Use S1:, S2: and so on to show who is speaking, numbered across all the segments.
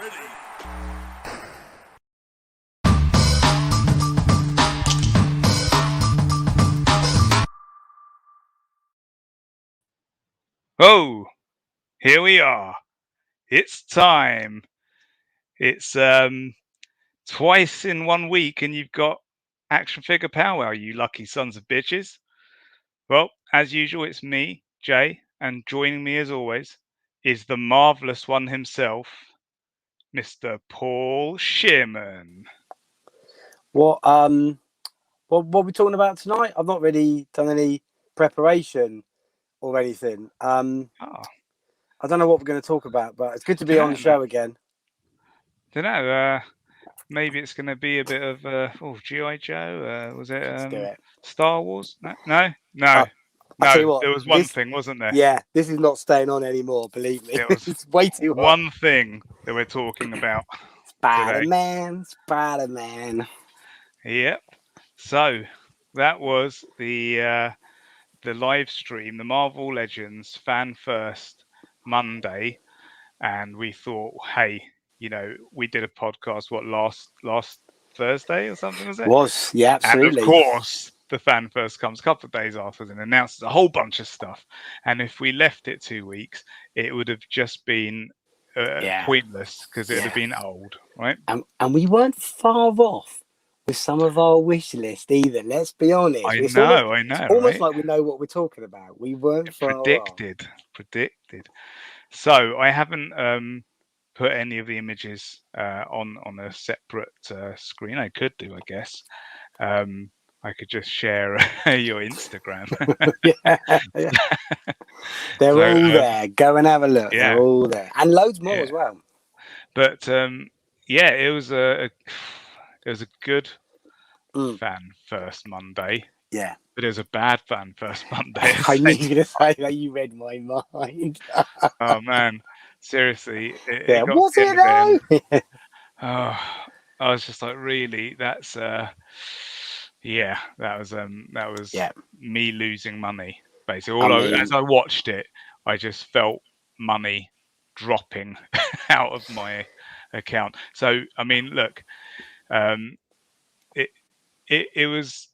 S1: Oh, here we are. It's time. It's twice in 1 week, and you've got Action Figure Powwow, you lucky sons of bitches. Well, as usual, it's me, Jay, and joining me as always is the marvelous one himself, Mr. Paul Shearman.
S2: What are we talking about tonight? I've not really done any preparation or anything.
S1: Oh,
S2: I don't know what we're going to talk about, but it's good to be on the show again.
S1: Don't know. Maybe it's going to be a bit of G.I. Joe. Was
S2: Let's do
S1: it
S2: it.
S1: Star Wars? No.
S2: I'll tell you what,
S1: There was one thing, wasn't there?
S2: Yeah, this is not staying on anymore. Believe me,
S1: It was
S2: it's way too hot.
S1: One thing that we're talking about
S2: Spider-Man.
S1: Yep. So that was the live stream, the Marvel Legends Fan First Monday, and we thought, hey, we did a podcast last Thursday or something, was it?
S2: Yeah, absolutely.
S1: And of course, the Fan First comes a couple of days afterwards and announces a whole bunch of stuff. And if we left it 2 weeks, it would have just been pointless because it would have been old, right?
S2: And we weren't far off with some of our wish list either. Let's be honest.
S1: I know.
S2: It's almost
S1: right?
S2: like we know what we're talking about. We weren't far off.
S1: Predicted. So I haven't put any of the images on a separate screen. I could do, I guess. I could just share your Instagram.
S2: They're all there. Go and have a look.
S1: Yeah.
S2: They're all there, and loads more as well.
S1: But it was a good Fan First Monday.
S2: Yeah.
S1: But it was a bad Fan First Monday.
S2: I knew you were going to say that. You read my mind.
S1: Oh man, seriously.
S2: Was it though?
S1: I was just like, really? That's that was me losing money. Basically, as I watched it, I just felt money dropping out of my account. So I mean, look, it was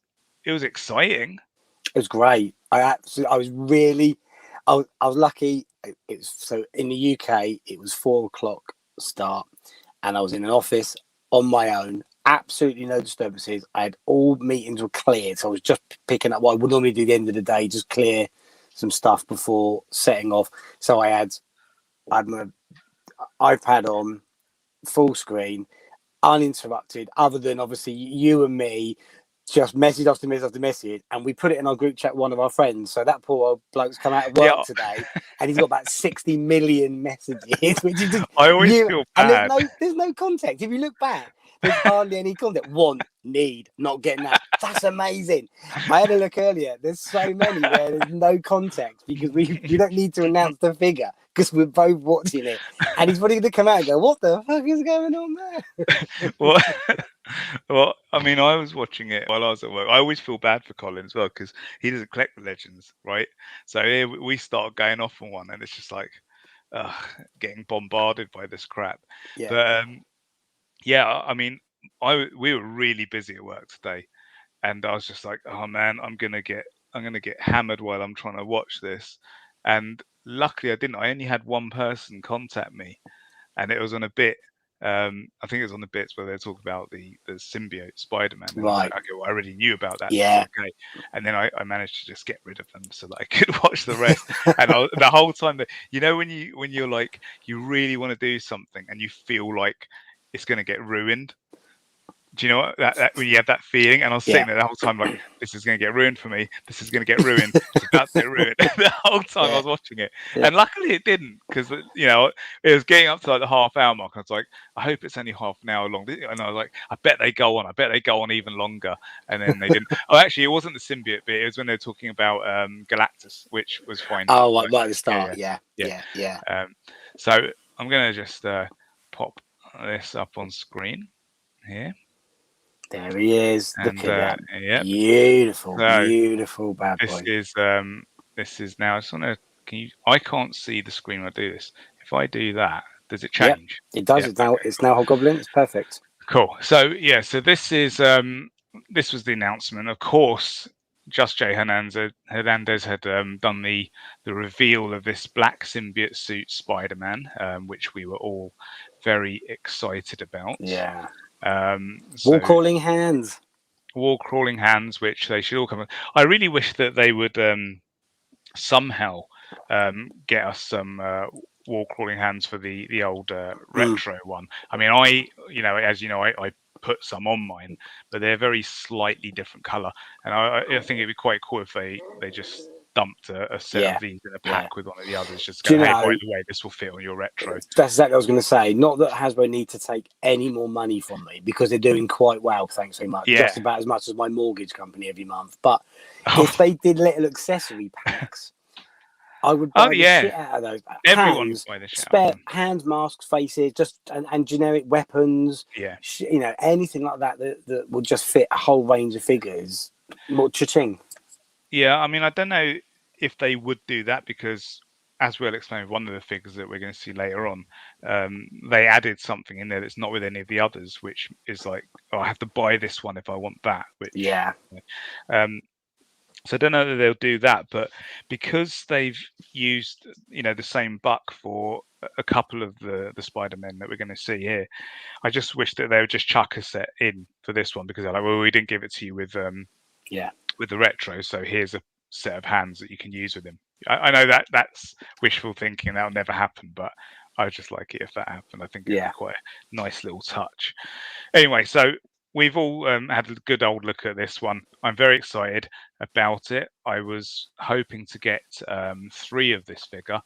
S1: exciting.
S2: It was great. I was lucky. So in the UK, it was 4:00 start, and I was in an office on my own. Absolutely no disturbances. I had all meetings were cleared, so I was just picking up what I would normally do at the end of the day, just clear some stuff before setting off. So I had my iPad on full screen, uninterrupted, other than obviously you and me. Just message after message after message, and we put it in our group chat with one of our friends. So that poor old bloke's come out of work today, and he's got about 60 million messages, which is just
S1: I always feel bad.
S2: And there's no context. If you look back, there's hardly any context. Want, need, not getting that. That's amazing. I had a look earlier. There's so many where there's no context because we don't need to announce the figure because we're both watching it, and he's probably going to come out and go, "What the fuck is going on there?"
S1: Well, I mean, I was watching it while I was at work. I always feel bad for Colin as well because he doesn't collect the Legends, right? So here we start going off on one, and it's just like getting bombarded by this crap.
S2: Yeah.
S1: But I mean, we were really busy at work today, and I was just like, oh man, I'm gonna get hammered while I'm trying to watch this. And luckily, I didn't. I only had one person contact me, and it was on a bit. I think it was on the bits where they're talking about the symbiote Spider-Man. And
S2: right.
S1: I was like, okay, well, I already knew about that.
S2: Yeah.
S1: So okay. And then I managed to just get rid of them so that I could watch the rest. And the whole time that when you're like you really want to do something and you feel like it's going to get ruined. Do you know what that when you have that feeling? And I was sitting there the whole time like, this is going to get ruined for me. This is going to get ruined. It's about to get ruined. The whole time I was watching it, and luckily it didn't, because it was getting up to like the half-hour mark. And I was like, I hope it's only half an hour long. And I was like, I bet they go on. I bet they go on even longer. And then they didn't. Oh, actually, it wasn't the symbiote bit. It was when they were talking about Galactus, which was fine.
S2: Oh, right at the start. Yeah.
S1: So I'm going to just pop this up on screen here.
S2: There he is.
S1: And,
S2: look at that. Yep. Beautiful bad boy.
S1: This is now. I just want to. I can't see the screen when I do this. If I do that, Does it
S2: Yep.
S1: change?
S2: It does.
S1: Yeah,
S2: It's now
S1: okay,
S2: it's now Hobgoblin. It's perfect.
S1: cool. So yeah, so this is this was the announcement. Of course, Just Jay Hernandez had done the reveal of this black symbiote suit Spider-Man, which we were all very excited about.
S2: Yeah.
S1: So
S2: Wall crawling hands.
S1: wall crawling hands, which they should all come. I really wish that they would somehow get us some wall crawling hands for the old retro one. I mean, as you know, I put some on mine, but they're very slightly different color, and I think it'd be quite cool if they just dumped a set
S2: Yeah.
S1: of these in a pack with one of the others. Just
S2: Do
S1: go,
S2: you
S1: hey,
S2: know-
S1: by the way, this will fit on your retro.
S2: That's exactly what I was going to say. Not that Hasbro need to take any more money from me because they're doing quite well. Thanks so much.
S1: Yeah.
S2: Just about as much as my mortgage company every month. But if they did little accessory packs, I would buy the shit out of those.
S1: Everyone would
S2: Hands,
S1: buy the shit out of
S2: spare
S1: them.
S2: hands, masks, faces, just and generic weapons.
S1: Yeah.
S2: Anything like that would just fit a whole range of figures. More cha-ching.
S1: Yeah, I mean, I don't know if they would do that because, as we'll explain with one of the figures that we're going to see later on, they added something in there that's not with any of the others, which is like, oh, I have to buy this one if I want that. Which,
S2: Yeah.
S1: So I don't know that they'll do that, but because they've used, the same buck for a couple of the Spider-Men that we're going to see here, I just wish that they would just chuck a set in for this one because they're like, well, we didn't give it to you with the retro, so here's a set of hands that you can use with him. I know that's wishful thinking, that'll never happen, but I would just like it if that happened. I think it'd be quite a nice little touch. Anyway, so we've all had a good old look at this one. I'm very excited about it. I was hoping to get 3 of this figure.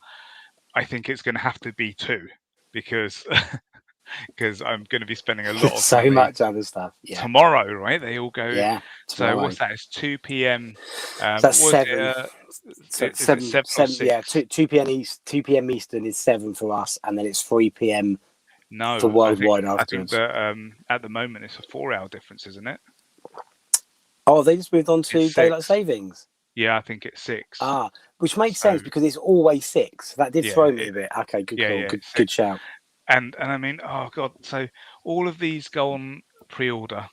S1: I think it's going to have to be 2 because I'm going to be spending a lot of
S2: so
S1: money
S2: much other stuff. Yeah.
S1: tomorrow, right? They all go.
S2: Yeah.
S1: So what's that? It's 2 p.m.
S2: That's 7.
S1: Is it 7 or 6?
S2: Yeah, 2 p.m. East, 2 p.m. Eastern is 7 for us, and then it's 3 p.m. for worldwide afterwards.
S1: I think that at the moment it's a 4-hour difference, isn't it?
S2: Oh, they just moved on to
S1: It's
S2: daylight
S1: 6.
S2: savings.
S1: Yeah, I think it's 6.
S2: Which makes sense because it's always 6. That did throw me a bit. Okay, good call. Good shout.
S1: And I mean, oh god, so all of these go on pre-order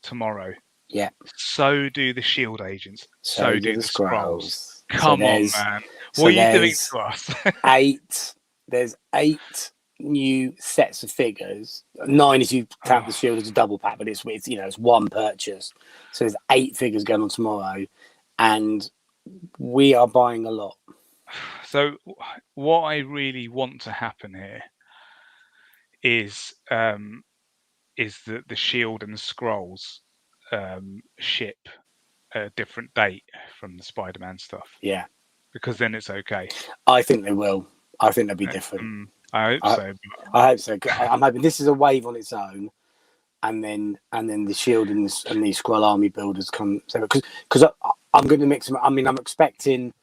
S1: tomorrow.
S2: Yeah.
S1: So do the Shield agents. So do the Skrulls.
S2: Come
S1: on, man. What are you doing to us?
S2: 8. There's 8 new sets of figures. 9 if you count the Shield as a double pack, but it's one purchase. So there's 8 figures going on tomorrow, and we are buying a lot.
S1: So what I really want to happen here is that the Shield and the Skrulls ship a different date from the Spider-Man stuff.
S2: Yeah.
S1: Because then it's okay.
S2: I think they will. I think they'll be different.
S1: I hope so.
S2: I hope so. I'm hoping this is a wave on its own, and then the Shield and the Skrull army builders come. Because I'm going to mix them. I mean, I'm expecting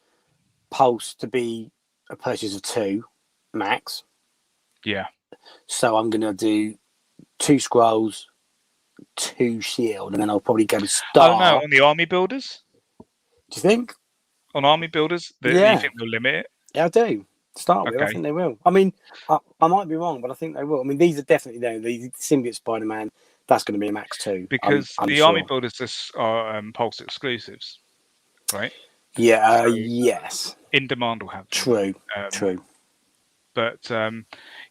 S2: Pulse to be a purchase of 2 max.
S1: Yeah.
S2: So I'm going to do 2 Skrulls, 2 Shield, and then I'll probably go to Star.
S1: Oh no, on the army builders?
S2: Do you think?
S1: On army builders? You think they'll limit it?
S2: Yeah, I do. To start with, I think they will. I mean, I might be wrong, but I think they will. I mean, these are definitely the Symbiote Spider-Man. That's going to be a max 2.
S1: Because
S2: I'm
S1: the
S2: sure.
S1: army builders are Pulse exclusives, right?
S2: Yeah, yes.
S1: In Demand will have them.
S2: True, true.
S1: But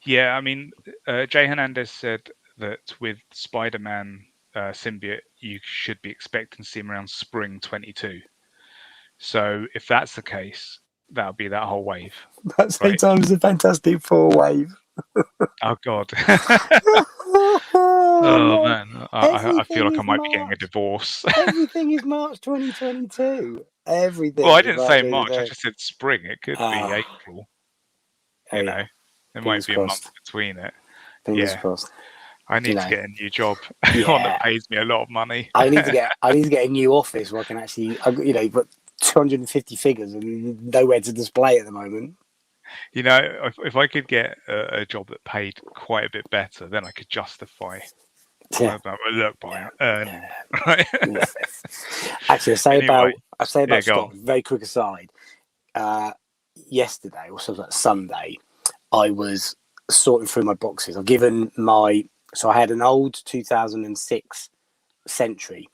S1: yeah, I mean, Jay Hernandez said that with Spider-Man Symbiote, you should be expecting to see him around spring 22. So if that's the case, that'll be that whole wave.
S2: That's 8 times the Fantastic Four wave.
S1: Oh God. Oh man, I feel like I might be getting a divorce.
S2: Everything is March 2022. Everything.
S1: Well, I didn't say March. I just said spring. It could be April. You know, there might be a month between it.
S2: Fingers crossed.
S1: I need to get a new job. One that pays me a lot of money.
S2: I need to get a new office where I can actually, put 250 figures and nowhere to display at the moment.
S1: You know, if I could get a job that paid quite a bit better, then I could justify. Right?
S2: Actually, I say about Scott. Very quick aside. Yesterday, or something like Sunday, I was sorting through my boxes. I've given so I had an old 2006 Century,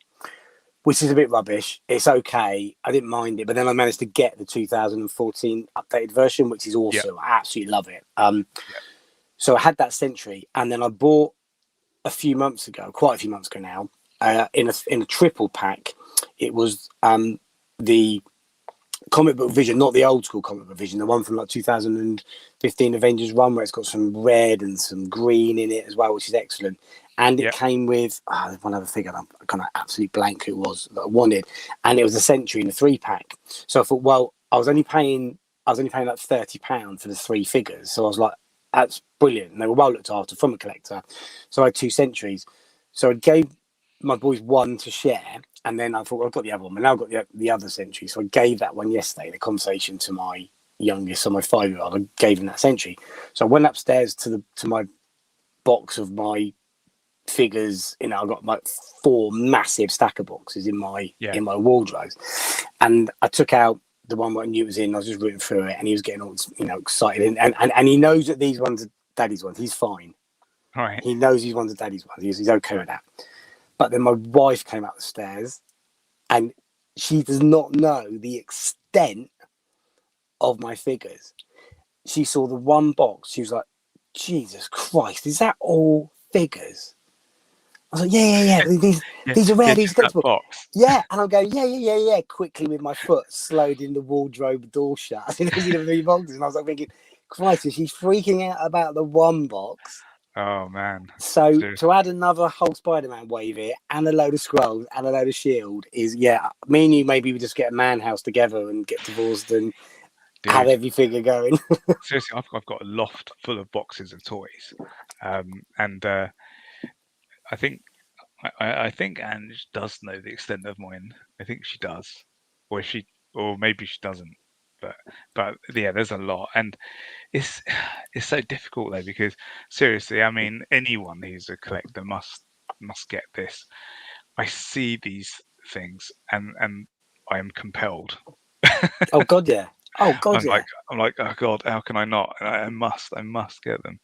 S2: which is a bit rubbish. It's okay. I didn't mind it, but then I managed to get the 2014 updated version, which is awesome. I absolutely love it. So I had that Century, and then I bought quite a few months ago now, in a triple pack. It was the comic book vision, not the old school comic book vision, the one from like 2015 Avengers run, where it's got some red and some green in it as well, which is excellent. And it came with one other figure. I'm kind of absolutely blank who it was that I wanted, and it was a Century in a 3-pack. So I thought, well, I was only paying like £30 for the 3 figures. So I was like, that's brilliant. And they were well looked after from a collector. So I had 2 Centuries. So I gave my boys one to share, and then I thought, well, I've got the other one, but now I've got the other Century. So I gave that one yesterday in a conversation to my youngest, so my 5-year-old. I gave him that Century. So I went upstairs to my box of my figures. You know, I've got like 4 massive stacker boxes in my wardrobes, and I took out the one where I knew it was in. I was just rooting through it, and he was getting all excited, and he knows that these ones are Daddy's ones. He's fine.
S1: Right.
S2: He knows these ones are Daddy's ones. He's okay with that. But then my wife came up the stairs, and she does not know the extent of my figures. She saw the one box. She was like, Jesus Christ, is that all figures? I was like, yeah. These are rare. These are collectible. Yeah, and I'm going, yeah. Quickly with my foot sliding the wardrobe door shut. And I was like thinking, Christ, she's freaking out about the one box.
S1: Oh man!
S2: So to add another whole Spider-Man wave here, and a load of Skrulls and a load of Shield is me and you maybe we just get a man house together and get divorced and have every figure going.
S1: Seriously, I've got a loft full of boxes of toys, and I think Ange does know the extent of mine. I think she does, or maybe she doesn't. But yeah, there's a lot, and it's so difficult though, because seriously, I mean, anyone who's a collector must get this. I see these things, and I am compelled.
S2: Oh God, yeah. I'm
S1: like, oh God, how can I not? I must get them.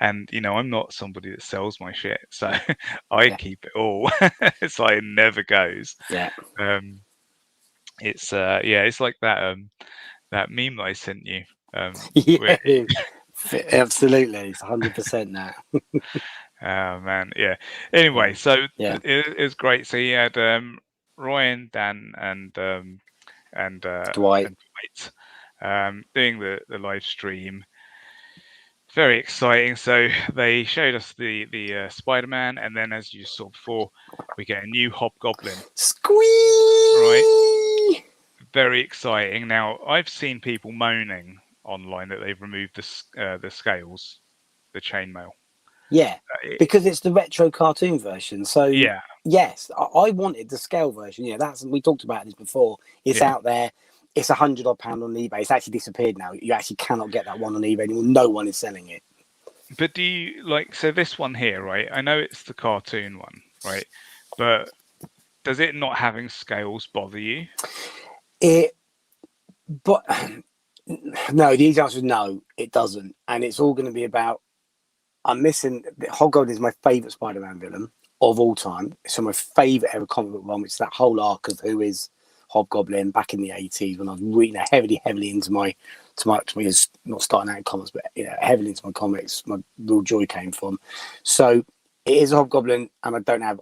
S1: And I'm not somebody that sells my shit, so I keep it all. So it never goes.
S2: Yeah.
S1: It's it's like that meme that I sent you.
S2: Absolutely, it's 100% now.
S1: Oh man, yeah. Anyway, so it was great. So you had Ryan, Dan, and
S2: Dwight.
S1: Doing the live stream. Very exciting. So they showed us the Spider-Man, and then, as you saw before, we get a new Hobgoblin.
S2: Squeeze!
S1: Right. Very exciting. Now, I've seen people moaning online that they've removed the scales, the chainmail.
S2: Yeah, because it's the retro cartoon version. So yes, I wanted the scale version. Yeah, we talked about this before. It's out there. It's £100 odd on eBay. It's actually disappeared now. You actually cannot get that one on eBay anymore. No one is selling it.
S1: But do you so this one here, right? I know it's the cartoon one, right? But does it not having scales bother you?
S2: But no, the easy answer is no, it doesn't. And it's all going to be about, I'm missing, Hobgoblin is my favourite Spider-Man villain of all time. It's my favourite ever comic book one, which is that whole arc of who is Hobgoblin back in the 80s, when I was reading heavily into my not starting out in comics, but heavily into my comics. My real joy came from. So it is a Hobgoblin, and I have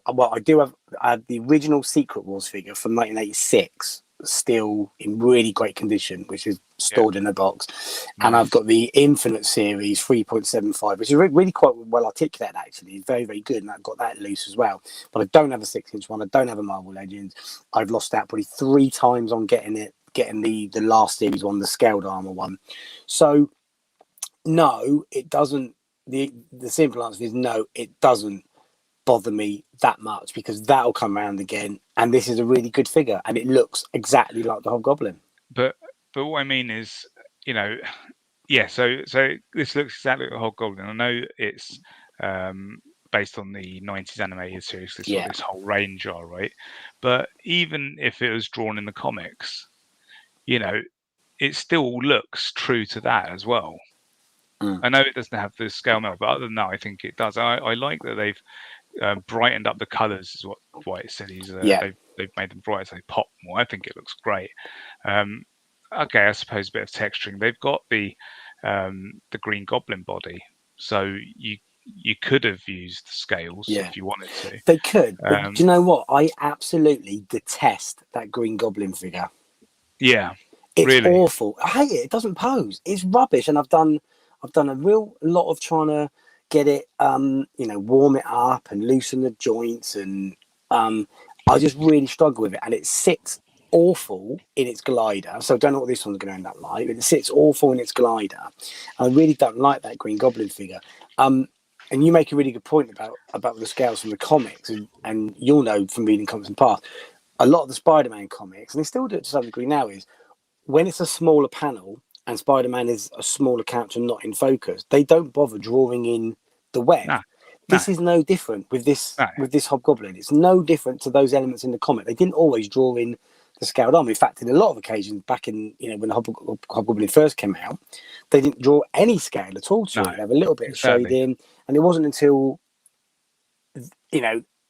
S2: the original Secret Wars figure from 1986, still in really great condition, which is stored in a box. Nice. And I've got the Infinite Series 3.75, which is really quite well articulated, actually. It's very, very good, and I've got that loose as well. But I don't have a 6-inch one. I don't have a Marvel Legends. I've lost out probably 3 times on getting the last series one, the scaled armor one. So no, it doesn't. The simple answer is no, it doesn't bother me that much, because that'll come around again, and this is a really good figure, and it looks exactly like the Hobgoblin.
S1: But what I mean is, so this looks exactly like the Hobgoblin. I know it's based on the 90s animated series. This whole range are, right? But even if it was drawn in the comics, it still looks true to that as well. I know it doesn't have the scale melt, but other than that, I think it does. I like that they've brightened up the colours, is what White said. They've made them bright, so they pop more. I think it looks great. Okay, I suppose a bit of texturing. They've got the Green Goblin body, so you could have used scales if you wanted to.
S2: They could, but do you know what? I absolutely detest that Green Goblin figure.
S1: Yeah,
S2: it's
S1: really
S2: awful. I hate it. It doesn't pose. It's rubbish, and I've done a real lot of trying to get it, warm it up and loosen the joints, and I just really struggle with it, and it sits awful in its glider. So I don't know what this one's going to end up like, but it sits awful in its glider. I really don't like that Green Goblin figure. And you make a really good point about the scales from the comics, and you'll know from reading comics in the past, a lot of the Spider-Man comics, and they still do it to some degree now, is when it's a smaller panel and Spider-Man is a smaller character not in focus, they don't bother drawing in the web. This is no different with this Hobgoblin. It's no different to those elements in the comic. They didn't always draw in the scaled arm. In fact, in a lot of occasions, back in when the Hobgoblin first came out, they didn't draw any scale at all to it. They have a little bit of shading, and it wasn't until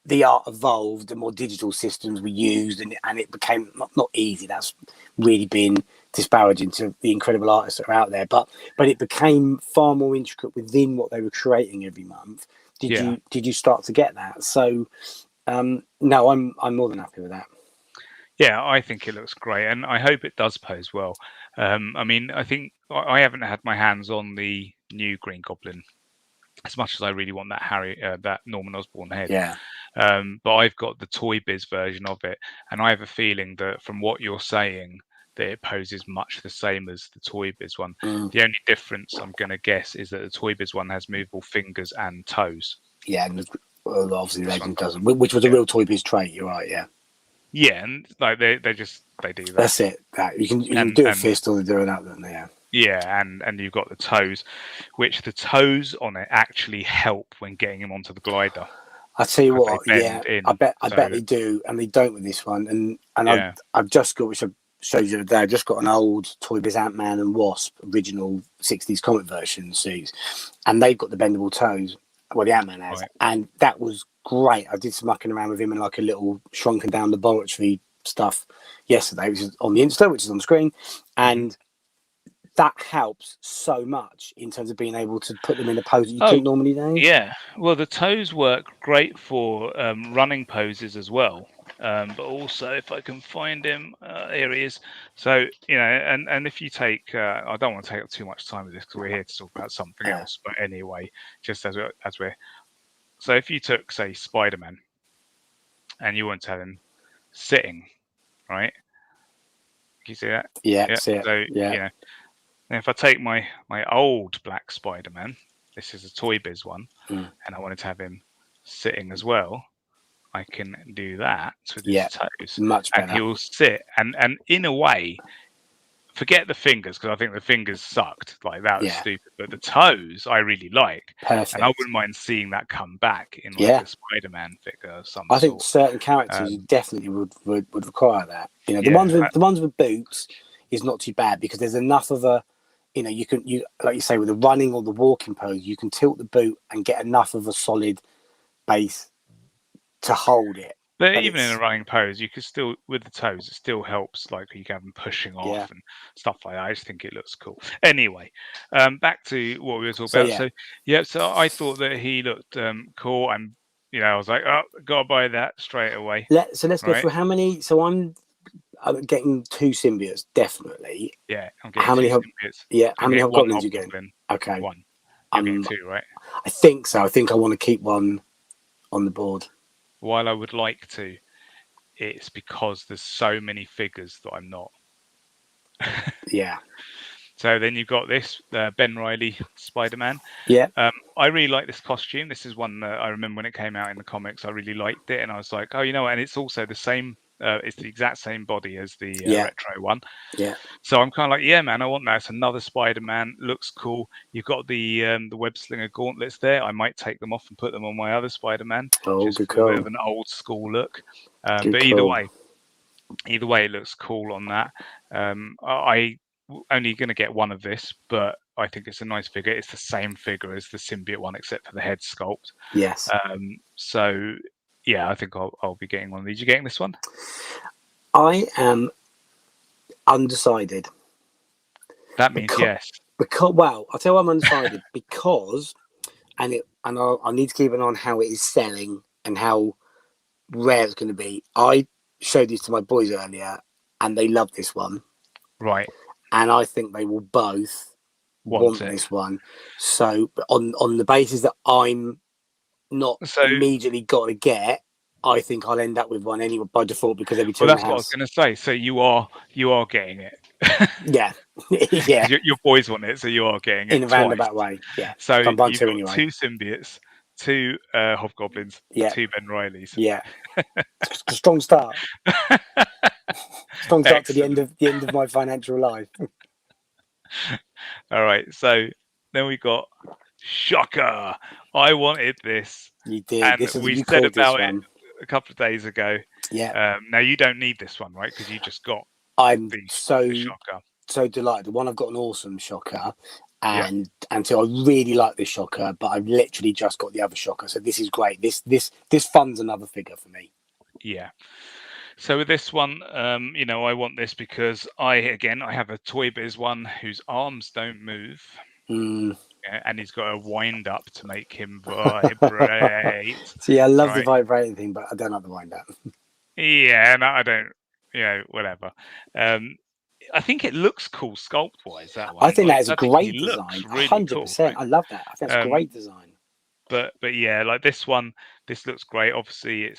S2: the art evolved, the more digital systems were used, and it became not easy. That's really been disparaging to the incredible artists that are out there, but it became far more intricate within what they were creating every month. Did you start to get that? So no, I'm more than happy with that.
S1: Yeah, I think it looks great, and I hope it does pose well. I mean, I think I haven't had my hands on the new Green Goblin as much as I really want that that Norman Osborn head.
S2: Yeah.
S1: But I've got the Toy Biz version of it, and I have a feeling that from what you're saying, that it poses much the same as the Toy Biz one. The only difference I'm going to guess is that the Toy Biz one has movable fingers and toes.
S2: Yeah, and obviously the Legend doesn't, which was a real Toy Biz trait. You're right. Yeah.
S1: Yeah, and like they do that.
S2: That's it. That you can do a fist or do that, then yeah.
S1: Yeah, and you've got the toes, which the toes on it actually help when getting him onto the glider.
S2: I tell you what, yeah, I bet they do, and they don't with this one. And I've just got, which I showed you the other day, I've just got an old Toy Biz Ant-Man and Wasp original 60s comic version suits, and they've got the bendable toes. Well, the Ant-Man has, and that was great. I did some mucking around with him in like a little shrunken down laboratory stuff yesterday, which is on the Insta, which is on screen, and that helps so much in terms of being able to put them in a pose that you couldn't normally do.
S1: Yeah, well, the toes work great for running poses as well. But also, if I can find him, here he is. So, and if you take, I don't want to take up too much time with this because we're here to talk about something else. But anyway, just as we're, so if you took, say, Spider-Man, and you want to have him sitting, right? Can you see that?
S2: Yeah. See it.
S1: So, and if I take my old black Spider-Man, this is a Toy Biz one, and I wanted to have him sitting as well, I can do that with his toes.
S2: Much better.
S1: And he'll sit. And in a way, forget the fingers, because I think the fingers sucked. Like, that was stupid. But the toes, I really like.
S2: Perfect.
S1: And I wouldn't mind seeing that come back in like a Spider-Man figure of some sort.
S2: I think certain characters definitely would require that. The ones with boots is not too bad because there's enough of a, you like you say, with the running or the walking pose, you can tilt the boot and get enough of a solid base to hold it.
S1: But even in a running pose, you could still, with the toes, it still helps. Like, you can have them pushing off and stuff like that. I just think it looks cool. Anyway, back to what we were talking about. So I thought that he looked cool, and I was like, oh, gotta buy that straight away.
S2: Let's go through how many. So I'm getting 2 symbiotes, definitely.
S1: Yeah, I'm getting
S2: how many
S1: symbiotes.
S2: Yeah, how many Hobgoblins you getting? Okay,
S1: 1. I'm getting 2, right?
S2: I think so. I think I want to keep one on the board.
S1: While I would like to, it's because there's so many figures that I'm not.
S2: Yeah.
S1: So then you've got this Ben Reilly Spider-Man.
S2: Yeah.
S1: I really like this costume. This is one that I remember when it came out in the comics. I really liked it, and I was like, oh, and it's also the same. It's the exact same body as the retro one.
S2: Yeah.
S1: So I'm kind of like, yeah, man, I want that. It's another Spider-Man. Looks cool. You've got the web slinger gauntlets there. I might take them off and put them on my other Spider-Man.
S2: Oh,
S1: just
S2: good
S1: for a bit
S2: call.
S1: of an old school look. But either way, it looks cool on that. only going to get one of this, but I think it's a nice figure. It's the same figure as the symbiote one, except for the head sculpt.
S2: Yes.
S1: So yeah, I think I'll be getting one of these. You getting this one?
S2: I am undecided.
S1: That means yes.
S2: Because, well, I'll tell you why I'm undecided. Because, I need to keep an eye on how it is selling and how rare it's going to be. I showed these to my boys earlier, and they love this one.
S1: Right.
S2: And I think they will both want this one. So, on the basis that I'm not immediately got to get, I think I'll end up with one anyway by default because they'll be two in the house.
S1: That's what I was going to say. So you are getting it.
S2: Yeah, yeah.
S1: Your boys want it, so you are getting it
S2: in a roundabout way. Yeah.
S1: So you've got
S2: two anyway.
S1: 2 symbiotes, 2 hobgoblins, 2 Ben Rileys.
S2: Yeah. Strong start. Strong start to the end of my financial life.
S1: All right. So then we got Shocker. I wanted this.
S2: You did.
S1: And we said about it a couple of days ago.
S2: Yeah.
S1: Now you don't need this one, right? Because you just got.
S2: I'm
S1: the
S2: Shocker. So delighted. The one I've got an awesome Shocker, and so I really like this Shocker, but I've literally just got the other Shocker. So this is great. This funds another figure for me.
S1: Yeah. So with this one, I want this because I have a Toy Biz one whose arms don't move. And he's got a wind up to make him vibrate.
S2: See, I love the vibrating thing, but I don't like the wind up.
S1: Yeah, no, I don't. Whatever. I think it looks cool sculpt wise. That one.
S2: I think that is a great design.
S1: Really
S2: 100%.
S1: cool, right?
S2: I love that. I think it's a great design.
S1: But yeah, like this one, this looks great. Obviously,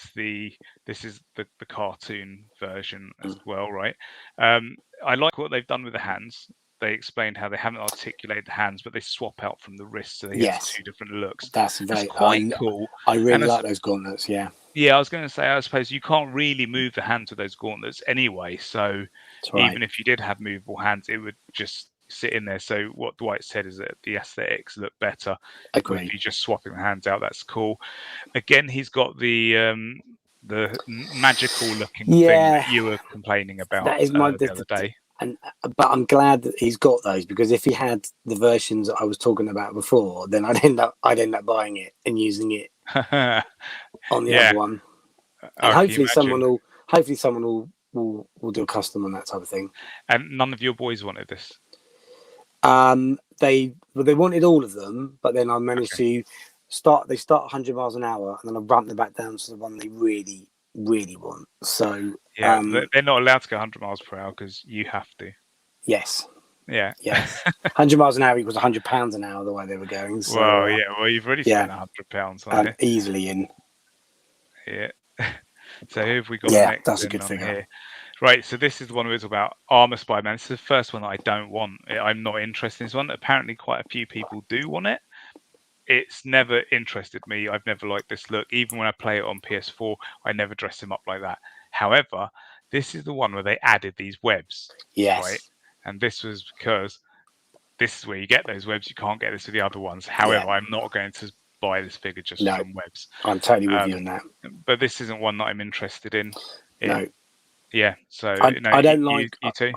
S1: this is the cartoon version as well, right? I like what they've done with the hands. They explained how they haven't articulated the hands, but they swap out from the wrist, so they get 2 different looks.
S2: That's
S1: quite cool.
S2: I really like those gauntlets. Yeah.
S1: Yeah, I was going to say, I suppose you can't really move the hands with those gauntlets anyway. So even if you did have movable hands, it would just sit in there. So what Dwight said is that the aesthetics look better. If you're just swapping the hands out, that's cool. Again, he's got the magical looking thing that you were complaining about
S2: that is
S1: the other day.
S2: But I'm glad that he's got those, because if he had the versions that I was talking about before, then I'd end up buying it and using it on the other one. And hopefully someone will do a custom on that type of thing.
S1: And none of your boys wanted this.
S2: They wanted all of them, but then I managed to start. They start 100 miles an hour, and then I ramped them back down to the one they really want. So
S1: yeah, they're not allowed to go 100 miles per hour because you have to.
S2: Yes.
S1: Yeah.
S2: Yes. 100 miles an hour equals £100 an hour the way they were going. So,
S1: well, you've already spent £100
S2: easily in.
S1: Yeah. So who have we got?
S2: Yeah,
S1: next
S2: that's a good figure.
S1: Here? Right, so this is the one we're talking about, Armor Spider-Man. This is the first one that I don't want. I'm not interested in this one. Apparently, quite a few people do want it. It's never interested me. I've never liked this look. Even when I play it on PS4, I never dress him up like that. However, this is the one where they added these webs.
S2: Yes.
S1: Right? And this was because this is where you get those webs. You can't get this with the other ones. However, I'm not going to buy this figure just from webs.
S2: I'm totally with you on that.
S1: But this isn't one that I'm interested in.
S2: No.
S1: Yeah, so
S2: I don't like.
S1: You too?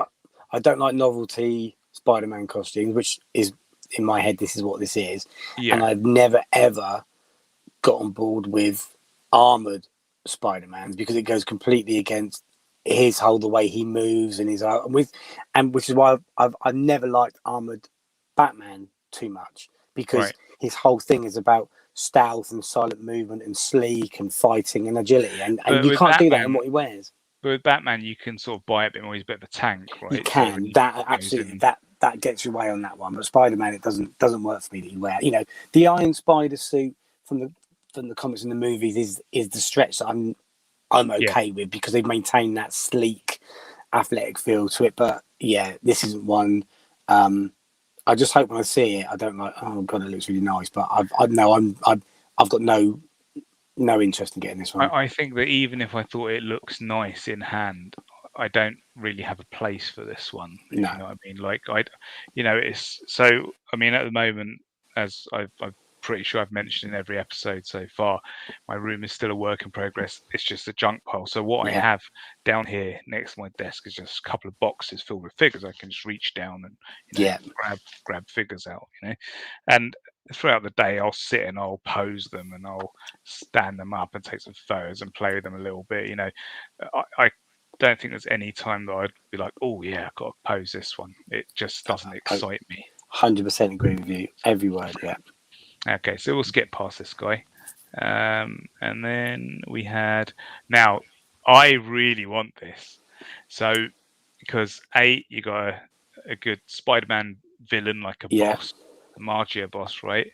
S2: I don't like novelty Spider-Man costumes, which is in my head. This is what this is, and I've never ever got on board with armored Spider-Man because it goes completely against his whole the way he moves and which is why I've never liked armored Batman too much, because his whole thing is about stealth and silent movement and sleek and fighting and agility, and you can't do that in what he wears.
S1: But with Batman, you can sort of buy it a bit more. He's a bit of a tank, right?
S2: You can. So that absolutely that gets you away on that one. But Spider-Man, it doesn't work for me that you wear. You know, the Iron Spider suit from the comics and the movies is the stretch that I'm okay with, because they've maintained that sleek, athletic feel to it. But yeah, this isn't one. I just hope when I see it, I don't like. Oh god, it looks really nice. But I've got no interest in getting this one.
S1: I think that even if I thought it looks nice in hand, I don't really have a place for this one.
S2: No.
S1: You know what I mean? Like it's so. I mean, at the moment, as I've pretty sure I've mentioned in every episode so far, my room is still a work in progress. It's just a junk pile. So what I have down here next to my desk is just a couple of boxes filled with figures. I can just reach down and grab figures out, and throughout the day I'll sit and I'll pose them and I'll stand them up and take some photos and play with them a little bit. I don't think there's any time that I'd be like, oh yeah, I've got to pose this one. It just doesn't excite me.
S2: 100% agree with you. Every word, yeah.
S1: Okay, so we'll skip past this guy. And then we had, now I really want this. So, because you got a good Spider-Man villain, like a boss, a Margia boss, right?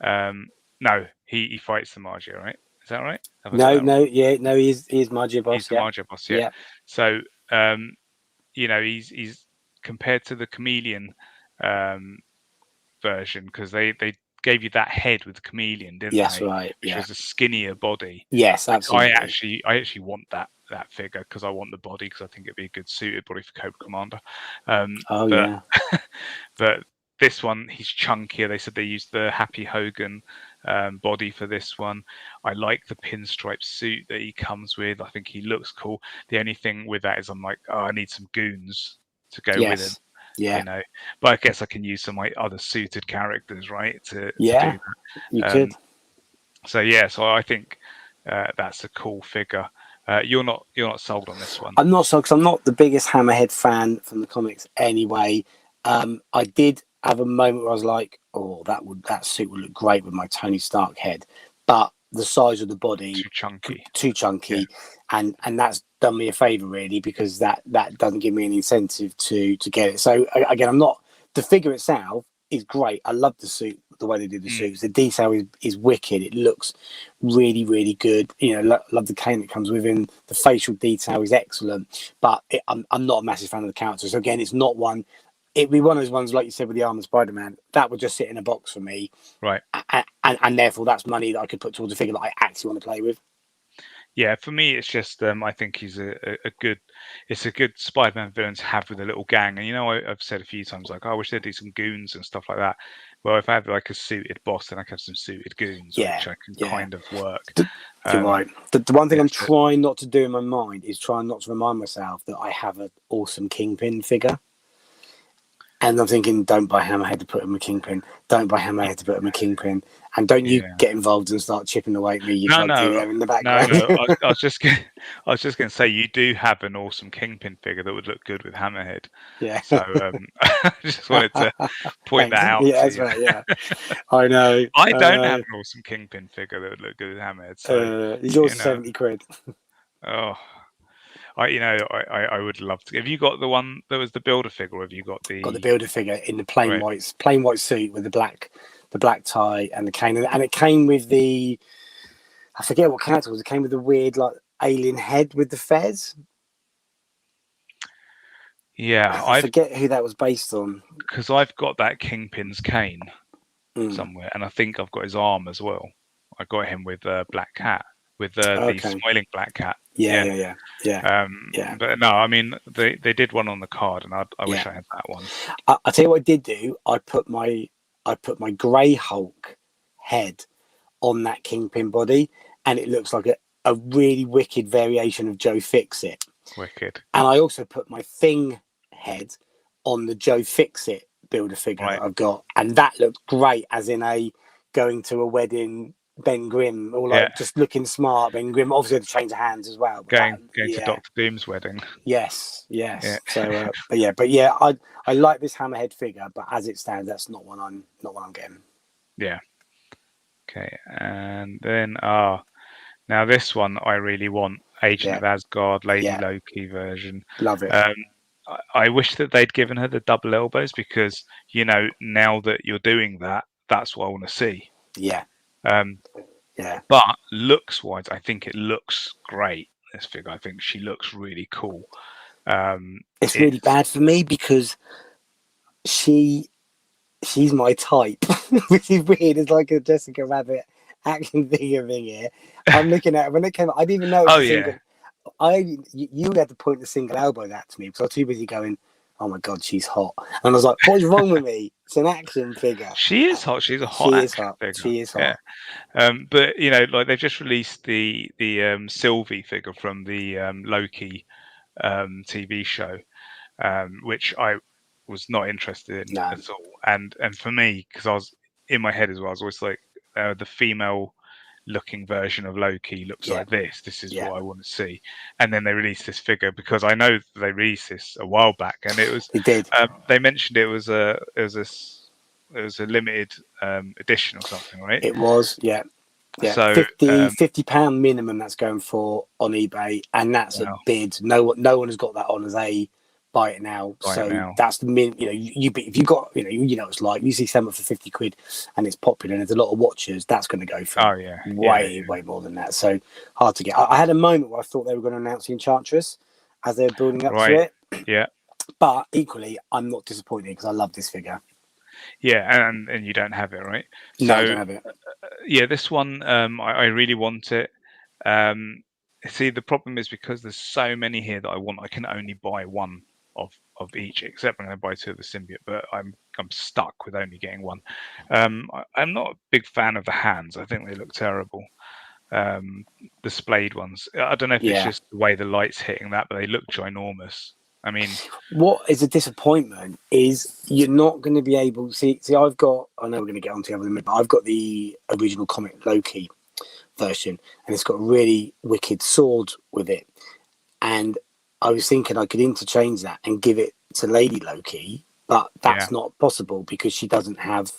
S1: No, he fights the Margia, right? Is that right?
S2: No, he's Margia boss.
S1: He's the Margia boss, yeah. So, he's compared to the Chameleon version, because they gave you that head with the Chameleon, didn't they?
S2: Yes, right.
S1: Which was a skinnier body.
S2: Yes, absolutely.
S1: I actually want that figure, because I want the body, because I think it'd be a good suited body for Cobra Commander. But this one, he's chunkier. They said they used the Happy Hogan body for this one. I like the pinstripe suit that he comes with. I think he looks cool. The only thing with that is I'm like, I need some goons to go with him.
S2: Yeah.
S1: But I guess I can use some other suited characters, right? To do
S2: that. You could.
S1: So I think that's a cool figure. You're not sold on this one.
S2: I'm not sold, because I'm not the biggest Hammerhead fan from the comics anyway. I did have a moment where I was like, oh, that suit would look great with my Tony Stark head, but the size of the body too chunky, and that's done me a favor really, because that doesn't give me any incentive to get it. So again, I'm not, the figure itself is great. I love the suit, the way they did the suits. The detail is wicked. It looks really, really good. Love the cane that comes with him. The facial detail is excellent, but I'm not a massive fan of the character. So again, it's not one. It'd be one of those ones, like you said, with the Armored Spider-Man, that would just sit in a box for me.
S1: Right.
S2: And therefore, that's money that I could put towards a figure that I actually want to play with.
S1: Yeah, for me, it's just I think he's a good Spider-Man villain to have with a little gang. And I've said a few times, like, I wish they'd do some goons and stuff like that. Well, if I have like a suited boss, then I can have some suited goons, which I can kind of work.
S2: You're right. The one thing I'm trying not to do in my mind is trying not to remind myself that I have an awesome Kingpin figure. And I'm thinking, don't buy Hammerhead to put him a Kingpin. Don't buy Hammerhead to put him a Kingpin. And don't you get involved and start chipping away at me. You in the background.
S1: No. I was just going to say, you do have an awesome Kingpin figure that would look good with Hammerhead.
S2: Yeah.
S1: So I just wanted to point that out.
S2: Yeah, that's right. Yeah, I know.
S1: I don't have an awesome Kingpin figure that would look good with Hammerhead. So
S2: he's also £70.
S1: Oh. I would love to. Have you got the one that was the Builder figure, or have you got the
S2: Builder figure in the plain white suit with the black tie and the cane, and it came with the, I forget what character it was. It came with the weird like alien head with the fez.
S1: Yeah,
S2: I forget who that was based on,
S1: because I've got that Kingpin's cane somewhere, and I think I've got his arm as well. I got him with Black Cat. With the smiling black cat.
S2: Yeah.
S1: But no, I mean they did one on the card, and I wish I had that one.
S2: I tell you what I did do. I put my Grey Hulk head on that Kingpin body, and it looks like a really wicked variation of Joe Fixit.
S1: Wicked.
S2: And I also put my Thing head on the Joe Fixit Builder figure that I've got, and that looked great, as in a going to a wedding Ben Grimm, or like just looking smart. Ben Grimm obviously had to change hands as well.
S1: Going to Doctor Doom's wedding.
S2: Yes. Yeah. So, I like this Hammerhead figure, but as it stands, that's not one I'm getting.
S1: Yeah. Okay, and then now this one I really want, Agent of Asgard, Lady Loki version.
S2: Love it.
S1: I wish that they'd given her the double elbows, because now that you're doing that, that's what I want to see.
S2: Yeah.
S1: But looks wise, I think it looks great, this figure. I think she looks really cool.
S2: It's really bad for me, because she's my type, which is weird. It's like a Jessica Rabbit action figure thing here. I'm looking at it when it came out. I didn't even know. You had to point the single elbow that to me, because I was too busy going, oh my god, she's hot. And I was like, what's wrong with me? It's an action figure.
S1: She is hot. She's a hot
S2: She is
S1: action
S2: hot.
S1: figure.
S2: She is
S1: Yeah.
S2: hot.
S1: But like they've just released the Sylvie figure from the Loki TV show, which I was not interested in
S2: No.
S1: at all. And for me, because I was in my head as well, I was always like, the female looking version of Loki looks
S2: Yeah.
S1: like this. This is
S2: Yeah.
S1: what I want to see. And then they released this figure because I know they released this a while back, and it was
S2: They did.
S1: they mentioned it was a limited edition or something, right?
S2: It was, yeah. Yeah,
S1: So
S2: 50 pound minimum that's going for on eBay, and that's a
S1: wow,
S2: bid. No one has got that on as a buy it now.
S1: Buy it
S2: So
S1: now.
S2: that's the min. If you got it's like you see something for 50 quid and it's popular and there's a lot of watchers, that's going to go for way more than that. So hard to get. I had a moment where I thought they were going to announce the Enchantress as they were building up to it.
S1: Yeah,
S2: but equally, I'm not disappointed because I love this figure.
S1: Yeah, and you don't have it, right?
S2: No, I don't have it.
S1: Yeah, this one I really want it. See, the problem is because there's so many here that I want, I can only buy one of each, except I'm going to buy two of the symbiote, but I'm stuck with only getting one. I'm not a big fan of the hands. I think they look terrible. The splayed ones. I don't know if it's just the way the light's hitting that, but they look ginormous. I mean,
S2: what is a disappointment is you're not going to be able. See, I've got. I know we're going to get onto the other limit, but I've got the original comic Loki version, and it's got a really wicked sword with it. And I was thinking I could interchange that and give it to Lady Loki, but that's not possible because she doesn't have.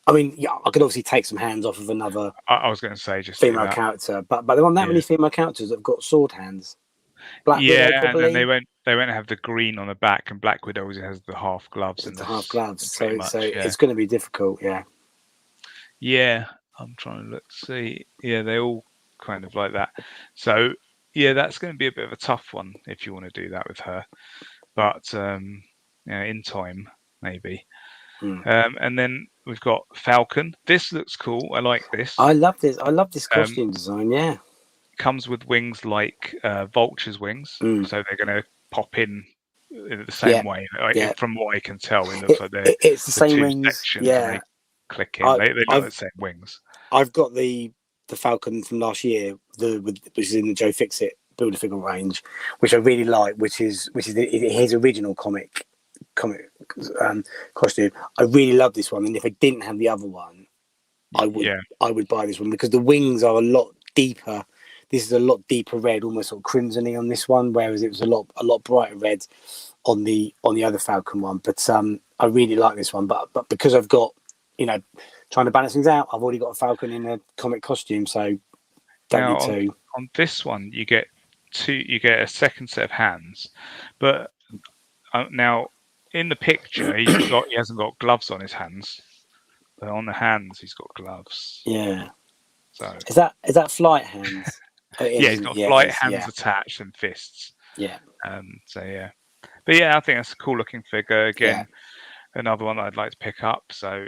S2: I mean, yeah, I could obviously take some hands off of another.
S1: I was going to say just
S2: female character, but there aren't that many female characters that have got sword hands.
S1: Black Widow, probably. And then they won't have the green on the back, and Black Widow always has the half gloves.
S2: And the half gloves, so it's going to be difficult.
S1: Yeah, I'm trying to see. Yeah, they all kind of like that. So yeah, that's going to be a bit of a tough one if you want to do that with her. But in time maybe. And then we've got Falcon. This looks cool. I like this.
S2: I love this. I love this costume design. Yeah.
S1: Comes with wings like Vulture's wings, so they're going to pop in the same way. From what I can tell, it looks like
S2: it's the same wings.
S1: They click in. They look the same wings.
S2: I've got the Falcon from last year, which is in the Joe Fixit Build-A-Figure range, which I really like. Which is his original comic costume. I really love this one, and if I didn't have the other one, I would buy this one because the wings are a lot deeper. This is a lot deeper red, almost sort of crimsony on this one, whereas it was a lot brighter red on the other Falcon one. But I really like this one. But because I've got, trying to balance things out, I've already got a Falcon in a comic costume, so don't need two.
S1: On this one, you get a second set of hands, but now in the picture he hasn't got gloves on his hands, but on the hands he's got gloves.
S2: Yeah.
S1: So
S2: is that flight hands?
S1: He's got flight hands attached and fists.
S2: Yeah.
S1: But I think that's a cool looking figure. Again, another one that I'd like to pick up. So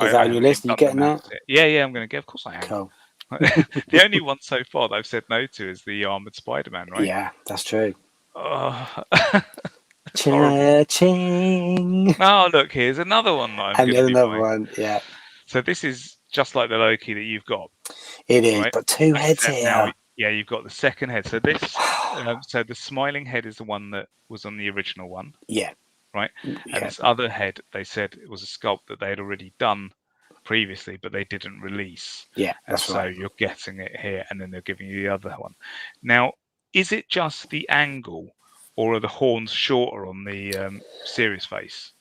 S2: is that on your list? Are you getting that?
S1: Yeah, I'm going to get. Of course I am.
S2: Cool.
S1: The only one so far that I've said no to is the Armored Spider-Man, right?
S2: Yeah, that's true.
S1: Cha-ching. Oh, look, here's another one.
S2: One, yeah.
S1: So this is just like the Loki that you've got.
S2: It is, but two heads here.
S1: Now, you've got the second head. So this, so the smiling head is the one that was on the original one.
S2: Yeah.
S1: Right. Yeah. And this other head, they said it was a sculpt that they had already done previously, but they didn't release.
S2: Yeah, that's
S1: right. So you're getting it here, and then they're giving you the other one. Now, is it just the angle, or are the horns shorter on the serious face?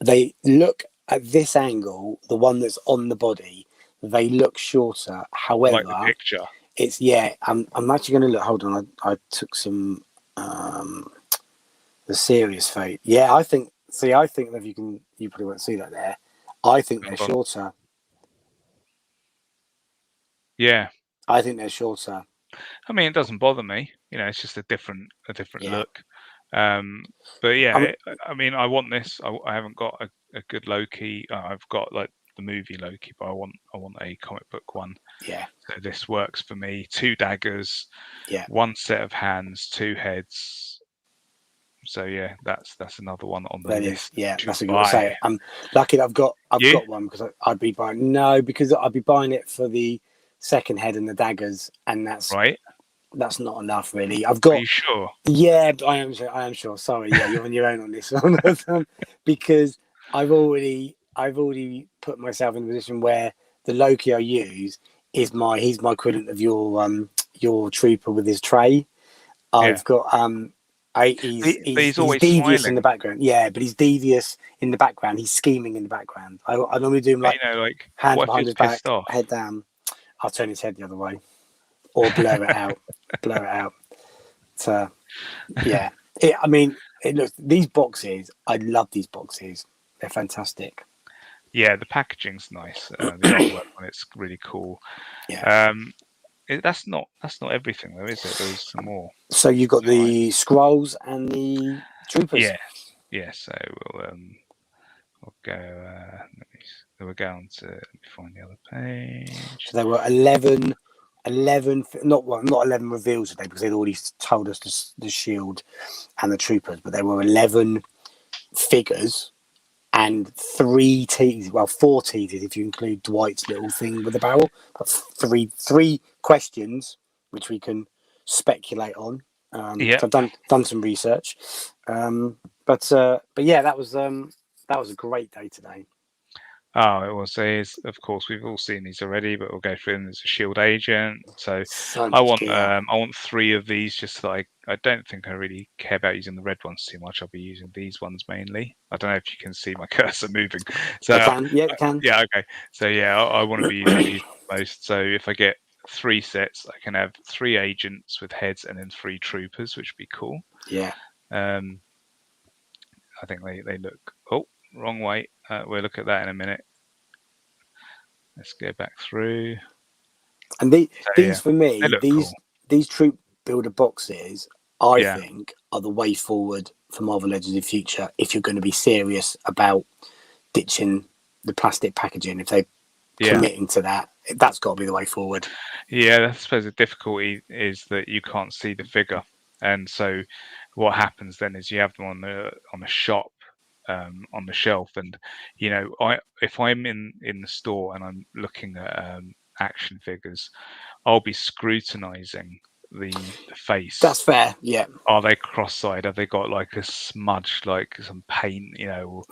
S2: They look at this angle, the one that's on the body. They look shorter. However,
S1: like the picture.
S2: It's I'm actually going to look. Hold on, I took some the serious face. Yeah, I think that you probably won't see that there. I think they're shorter.
S1: Yeah,
S2: I think they're shorter.
S1: I mean, it doesn't bother me. It's just a different look. But I mean, I want this. I haven't got a good Loki. I've got like the movie Loki, but I want a comic book one.
S2: Yeah.
S1: So this works for me. 2 daggers.
S2: Yeah.
S1: 1 set of hands, 2 heads. So yeah, that's another one on the
S2: That is,
S1: list.
S2: yeah,
S1: to
S2: that's a good one to say.
S1: buy.
S2: I'm lucky that I've
S1: You?
S2: got one because I'd be buying because I'd be buying it for the second head and the daggers, and that's
S1: Right?
S2: not enough really. I've
S1: Are
S2: got
S1: you sure?
S2: yeah, I am sure. Sorry, yeah, you're on your own on this one because I've already put myself in a position where the Loki I use is he's my equivalent of your trooper with his tray.
S1: Yeah.
S2: I've got
S1: But he's
S2: he's
S1: always
S2: devious in the
S1: smiling.
S2: background. Yeah, but he's devious in the background. He's scheming in the background. I normally do him
S1: But,
S2: like
S1: like,
S2: hands
S1: what if
S2: behind
S1: he's
S2: his
S1: pissed
S2: back,
S1: off?
S2: head down. I'll turn his head the other way or blur it out. Blur it out. So yeah, I mean, it looks these boxes. I love these boxes. They're fantastic.
S1: Yeah, the packaging's nice. The artwork on it's really cool.
S2: Yeah.
S1: That's not everything though, is it? There's some more.
S2: So you've got
S1: Right.
S2: the scrolls and the troopers.
S1: Yes. So we'll go. We'll go on to let me find the other page.
S2: So there were 11, not 11 reveals today because they'd already told us the shield and the troopers, but there were 11 figures and 3 teasers. Well, 4 teasers if you include Dwight's little thing with the barrel. But three questions which we can speculate on.
S1: Yeah.
S2: So I've done some research, but yeah, that was a great day today.
S1: Oh, it was. Of course, we've all seen these already, but we'll go through them. There's a shield agent. So I
S2: Much
S1: want
S2: gear.
S1: I want 3 of these just so I don't think I really care about using the red ones too much. I'll be using these ones mainly. I don't know if you can see my cursor moving. So
S2: I can, yeah, we can.
S1: yeah, okay. So yeah, I want to be using these most. So if I get 3 sets, I can have 3 agents with heads and then 3 troopers, which would be cool.
S2: Yeah.
S1: I think they look. Oh, wrong way. We'll look at that in a minute. Let's go back through.
S2: And these for me,
S1: cool.
S2: these troop builder boxes, I think, are the way forward for Marvel Legends in future if you're going to be serious about ditching the plastic packaging. If they're committing to that, that's got to be the way forward.
S1: Yeah, I suppose the difficulty is that you can't see the figure, and so what happens then is you have them on a shop on the shelf, and if I'm in the store and I'm looking at action figures, I'll be scrutinizing the face.
S2: That's fair. Yeah.
S1: Are they cross-eyed? Have they got like a smudge, like some paint, or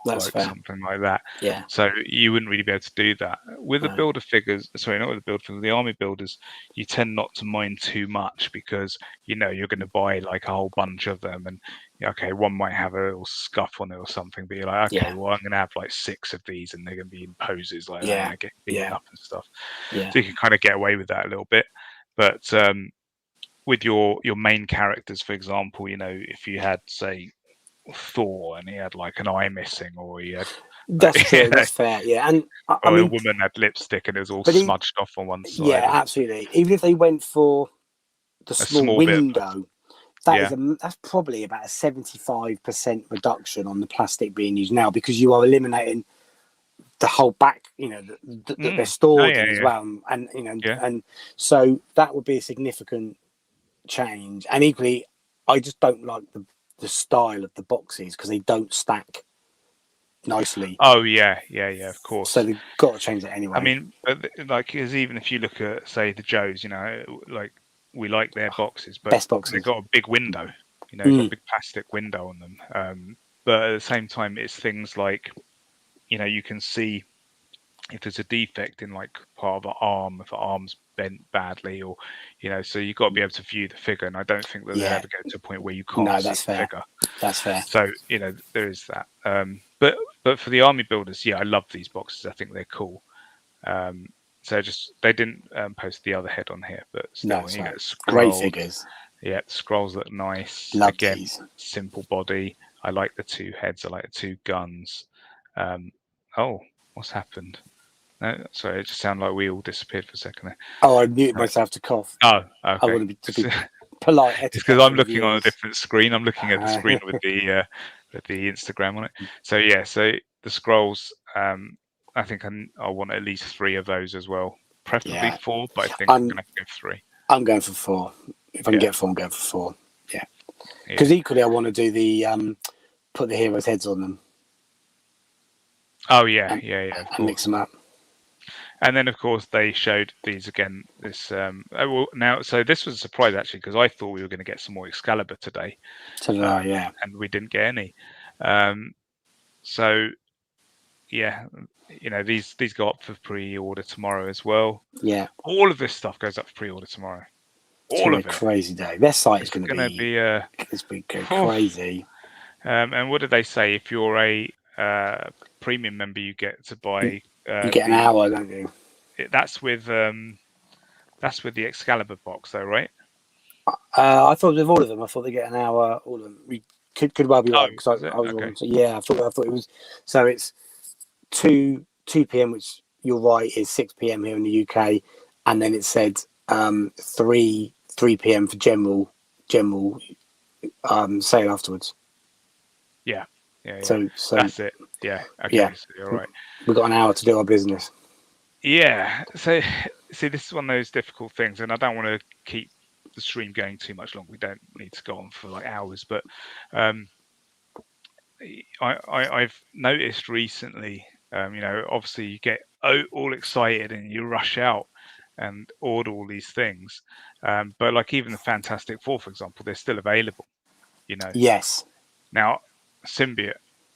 S2: that's
S1: like
S2: fair.
S1: something like that?
S2: Yeah.
S1: So you wouldn't really be able to do that with the builder figures. Sorry, not with the builder figures. The army builders, you tend not to mind too much because you're going to buy like a whole bunch of them, and okay, one might have a little scuff on it or something, but you're like, okay, well, I'm going to have like 6 of these, and they're going to be in poses like that, and they get beaten up and stuff.
S2: Yeah.
S1: So you can kind of get away with that a little bit, but with your main characters, for example, if you had, say, Thor and he had like an eye missing, or he had
S2: that's true, that's fair, yeah. And
S1: I mean, a woman had lipstick and it was all smudged off on one side.
S2: Yeah, absolutely. Even if they went for the small window, that's probably about a 75% reduction on the plastic being used now, because you are eliminating the whole back, that they're stored in as well, and and so that would be a significant change. And equally, I just don't like the style of the boxes because they don't stack nicely.
S1: Oh yeah, of course.
S2: So they've got to change it anyway.
S1: I mean, like, because even if you look at, say, the Joes, like, we like their boxes, but
S2: best boxes.
S1: They've got a big window, got a big plastic window on them. But at the same time, it's things like, you can see if there's a defect in like part of the arm, if the arm's bent badly, or so you've got to be able to view the figure, and I don't think that they'll ever get to a point where you can't see the figure.
S2: That's fair.
S1: So there is that. But for the army builders, I love these boxes. I think they're cool. So they didn't post the other head on here, but still,
S2: great figures.
S1: Yeah, the scrolls look nice.
S2: Love
S1: Again,
S2: these.
S1: simple body. I like the 2 heads. I like the 2 guns. Oh, what's happened? No, sorry, it just sounded like we all disappeared for a second there.
S2: Oh, I muted myself to cough.
S1: Oh, okay.
S2: I wanted to be polite.
S1: It's because I'm looking on a different screen. I'm looking at the screen with the Instagram on it. So so the scrolls. I think I want at least 3 of those as well, preferably 4. But I think I'm going to go 3.
S2: I'm going for 4. If I can get 4, I'm going for 4. Yeah. Because equally, I want to do the put the heroes' heads on them.
S1: Oh yeah,
S2: and,
S1: yeah, of
S2: and
S1: course.
S2: mix them up.
S1: And then, of course, they showed these again. This so this was a surprise actually, because I thought we were going to get some more Excalibur today.
S2: So yeah,
S1: and we didn't get any. So yeah, these go up for pre-order tomorrow as well.
S2: Yeah,
S1: all of this stuff goes up for pre-order tomorrow. All of it.
S2: Crazy day. Their site is
S1: It's
S2: going to be it's been crazy.
S1: And what did they say? If you're a premium member, you get to buy.
S2: You get an hour, don't you?
S1: That's with the Excalibur box, though, right?
S2: I thought with all of them, I thought they get an hour. All of them. We could well be right, because I was wrong. So yeah, I thought it was. So it's 2 p.m., which you're right is 6 p.m. here in the UK, and then it said 3 p.m. for general sale afterwards.
S1: Yeah.
S2: So
S1: that's it. Yeah. Okay.
S2: Yeah.
S1: So you're right.
S2: We've got an hour to do our business.
S1: Yeah. So see, this is one of those difficult things, and I don't want to keep the stream going too much longer. We don't need to go on for like hours, but I've noticed recently, obviously you get all excited and you rush out and order all these things, but like even the Fantastic Four, for example, they're still available.
S2: Yes.
S1: Now, Symbiote,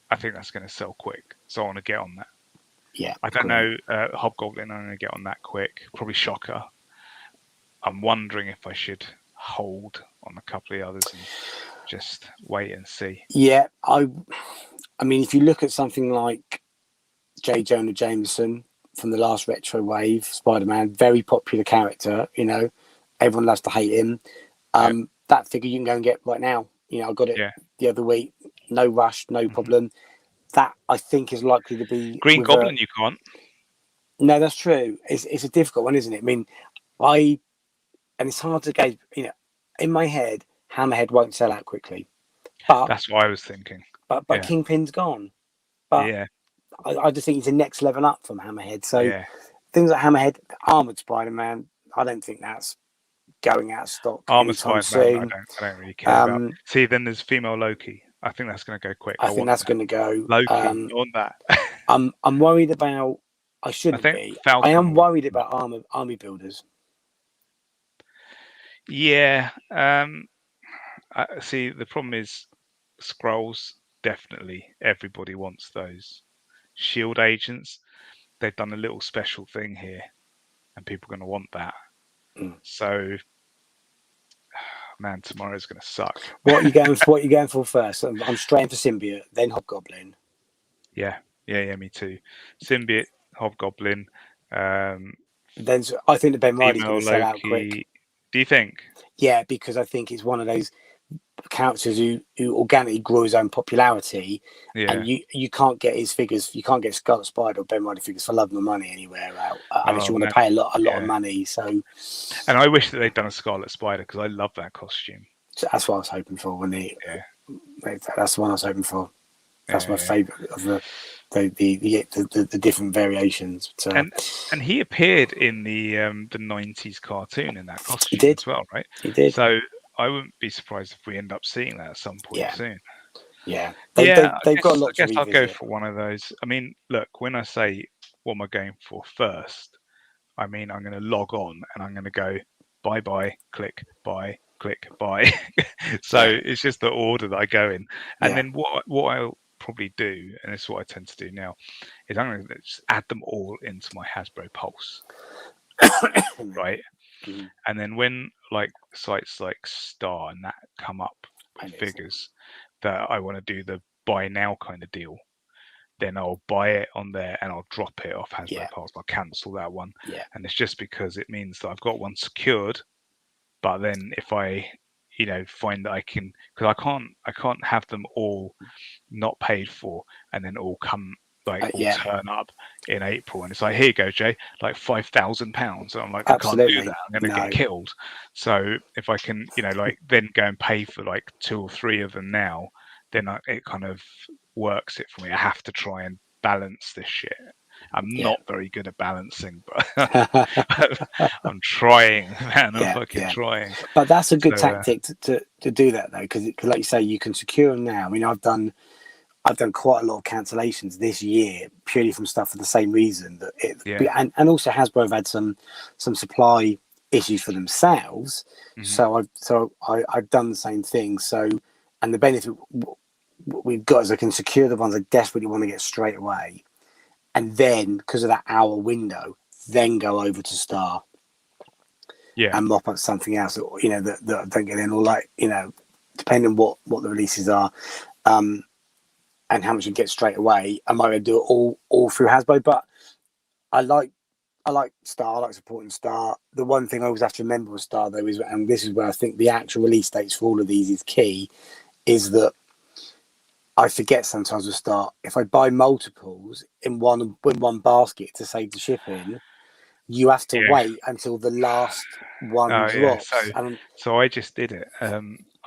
S1: I think that's going to sell quick, so I want to get on that.
S2: Yeah.
S1: I don't know. Hobgoblin, I'm going to get on that quick. Probably Shocker. I'm wondering if I should hold on a couple of the others and just wait and see.
S2: Yeah, I mean, if you look at something like J. Jonah Jameson from the last retro wave, Spider-Man, very popular character. Everyone loves to hate him. That figure you can go and get right now. I got it the other week. No rush, no problem. That I think is likely to be
S1: Green Goblin. You can't.
S2: No, that's true. It's a difficult one, isn't it? I mean, and it's hard to gauge. In my head, Hammerhead won't sell out quickly. But
S1: that's what I was thinking.
S2: But Kingpin's gone. But I just think he's the next level up from Hammerhead. So things like Hammerhead, Armored Spider-Man, I don't think that's going out of stock.
S1: Armored Spider-Man, I don't really care about. See, then there's female Loki. I think that's going to go quick.
S2: I think that's going to go.
S1: Loki on that.
S2: I'm worried about. I shouldn't be. Falcon, I am worried about army builders.
S1: Yeah. See, the problem is Skrulls. Definitely, everybody wants those. Shield agents. They've done a little special thing here, and people are going to want that. So, man, tomorrow's going to suck.
S2: What are you going for first? I'm straight for Symbiote, then Hobgoblin.
S1: Yeah, me too. Symbiote, Hobgoblin.
S2: Then I think the Ben Riley's going to sell out quick.
S1: Do you think?
S2: Yeah, because I think it's one of those characters who organically grew his own popularity, and you can't get his figures. You can't get Scarlet Spider or Ben Riley figures for love nor money anywhere out unless you want to pay a lot of money. So,
S1: and I wish that they'd done a Scarlet Spider because I love that costume.
S2: So that's what I was hoping for that's the one I was hoping for. That's my favourite of the different variations. So.
S1: And he appeared in the 90s cartoon in that costume as well, right?
S2: He did.
S1: So I wouldn't be surprised if we end up seeing that at some point soon.
S2: Yeah.
S1: They've got a lot. I guess I'll go for one of those. I mean, look, when I say what am I going for first, I mean I'm going to log on and I'm going to go buy, click, buy, click, buy. So it's just the order that I go in, and then what I'll probably do, and this is what I tend to do now, is I'm going to just add them all into my Hasbro Pulse, right? And then when like sites like Star and that come up with figures that I want to do the buy now kind of deal, then I'll buy it on there and I'll drop it off Hasbro Pulse. I'll cancel that one, and it's just because it means that I've got one secured. But then if I find that I can, because I can't have them all not paid for and then all come turn up in April and it's like, here you go, Jay, like £5,000. I'm like,
S2: Absolutely.
S1: I can't do that. I'm going to get killed. So if I can, then go and pay for like 2 or 3 of them now, then it kind of works it for me. I have to try and balance this shit. I'm
S2: Yeah.
S1: not very good at balancing, but I'm trying, man. I'm fucking
S2: yeah.
S1: trying.
S2: But that's a good
S1: So,
S2: tactic to do that though, because like you say, you can secure them now. I mean, I've done quite a lot of cancellations this year purely from stuff for the same reason that
S1: yeah.
S2: and also Hasbro have had some supply issues for themselves.
S1: Mhm.
S2: So I've done the same thing. So, and the benefit we've got is I can secure the ones I desperately want to get straight away, and then because of that hour window, then go over to Star
S1: Yeah.
S2: and mop up something else that that I don't get in, or like depending on what the releases are. And how much you get straight away. I might do it all through Hasbro, but I like Star. I like supporting Star. The one thing I always have to remember with Star though is, and this is where I think the actual release dates for all of these is key, is that I forget sometimes with Star, if I buy multiples in one basket to save the shipping, you have to
S1: Yeah.
S2: wait until the last one
S1: Oh yeah.
S2: drops. And
S1: So I just did it.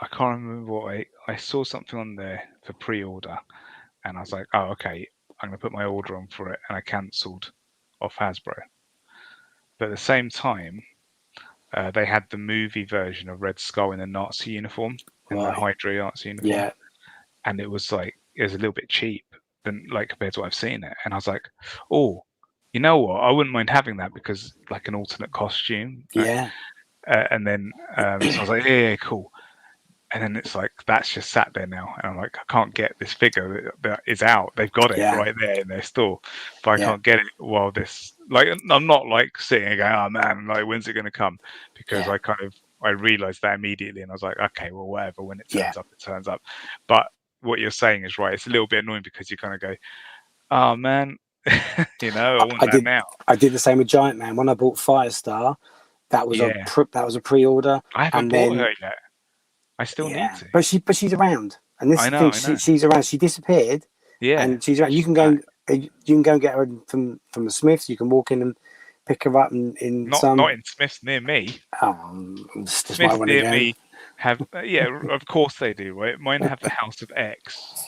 S1: I can't remember what I saw something on there for pre-order, and I was like, oh okay, I'm gonna put my order on for it, and I cancelled off Hasbro. But at the same time, they had the movie version of Red Skull in a Nazi uniform, in the
S2: right,
S1: Hydra Nazi uniform,
S2: yeah,
S1: and it was a little bit cheap than like compared to what I've seen it, and I was like, oh, you know what? I wouldn't mind having that because like an alternate costume, right?
S2: yeah,
S1: And then so I was like, yeah, cool. And then it's like that's just sat there now, and I'm like, I can't get this figure that is out. They've got it
S2: yeah,
S1: right there in their store, but I
S2: yeah,
S1: can't get it while this. Like, I'm not like sitting and going, oh man, like when's it going to come? Because
S2: yeah,
S1: I realized that immediately, and I was like, okay, well, whatever. When it
S2: yeah.
S1: turns up, it turns up. But what you're saying is right. It's a little bit annoying because you kind of go, oh man, I want
S2: I
S1: that
S2: did
S1: now.
S2: I did the same with Giant Man when I bought Firestar. That was
S1: Yeah,
S2: that was a pre-order,
S1: I haven't
S2: and
S1: bought
S2: then
S1: her yet. I still need
S2: yeah,
S1: to.
S2: but she's around, and this is
S1: I
S2: the
S1: know,
S2: thing.
S1: I know.
S2: She's around. She disappeared,
S1: Yeah,
S2: and she's around. You
S1: she's
S2: can go
S1: back.
S2: you can go and get her from the Smiths. You can walk in and pick her up in
S1: Not
S2: some.
S1: in Smiths near me.
S2: Just might
S1: Smiths
S2: want to
S1: near
S2: go.
S1: me have yeah, of course they do, right? Mine have the House of X.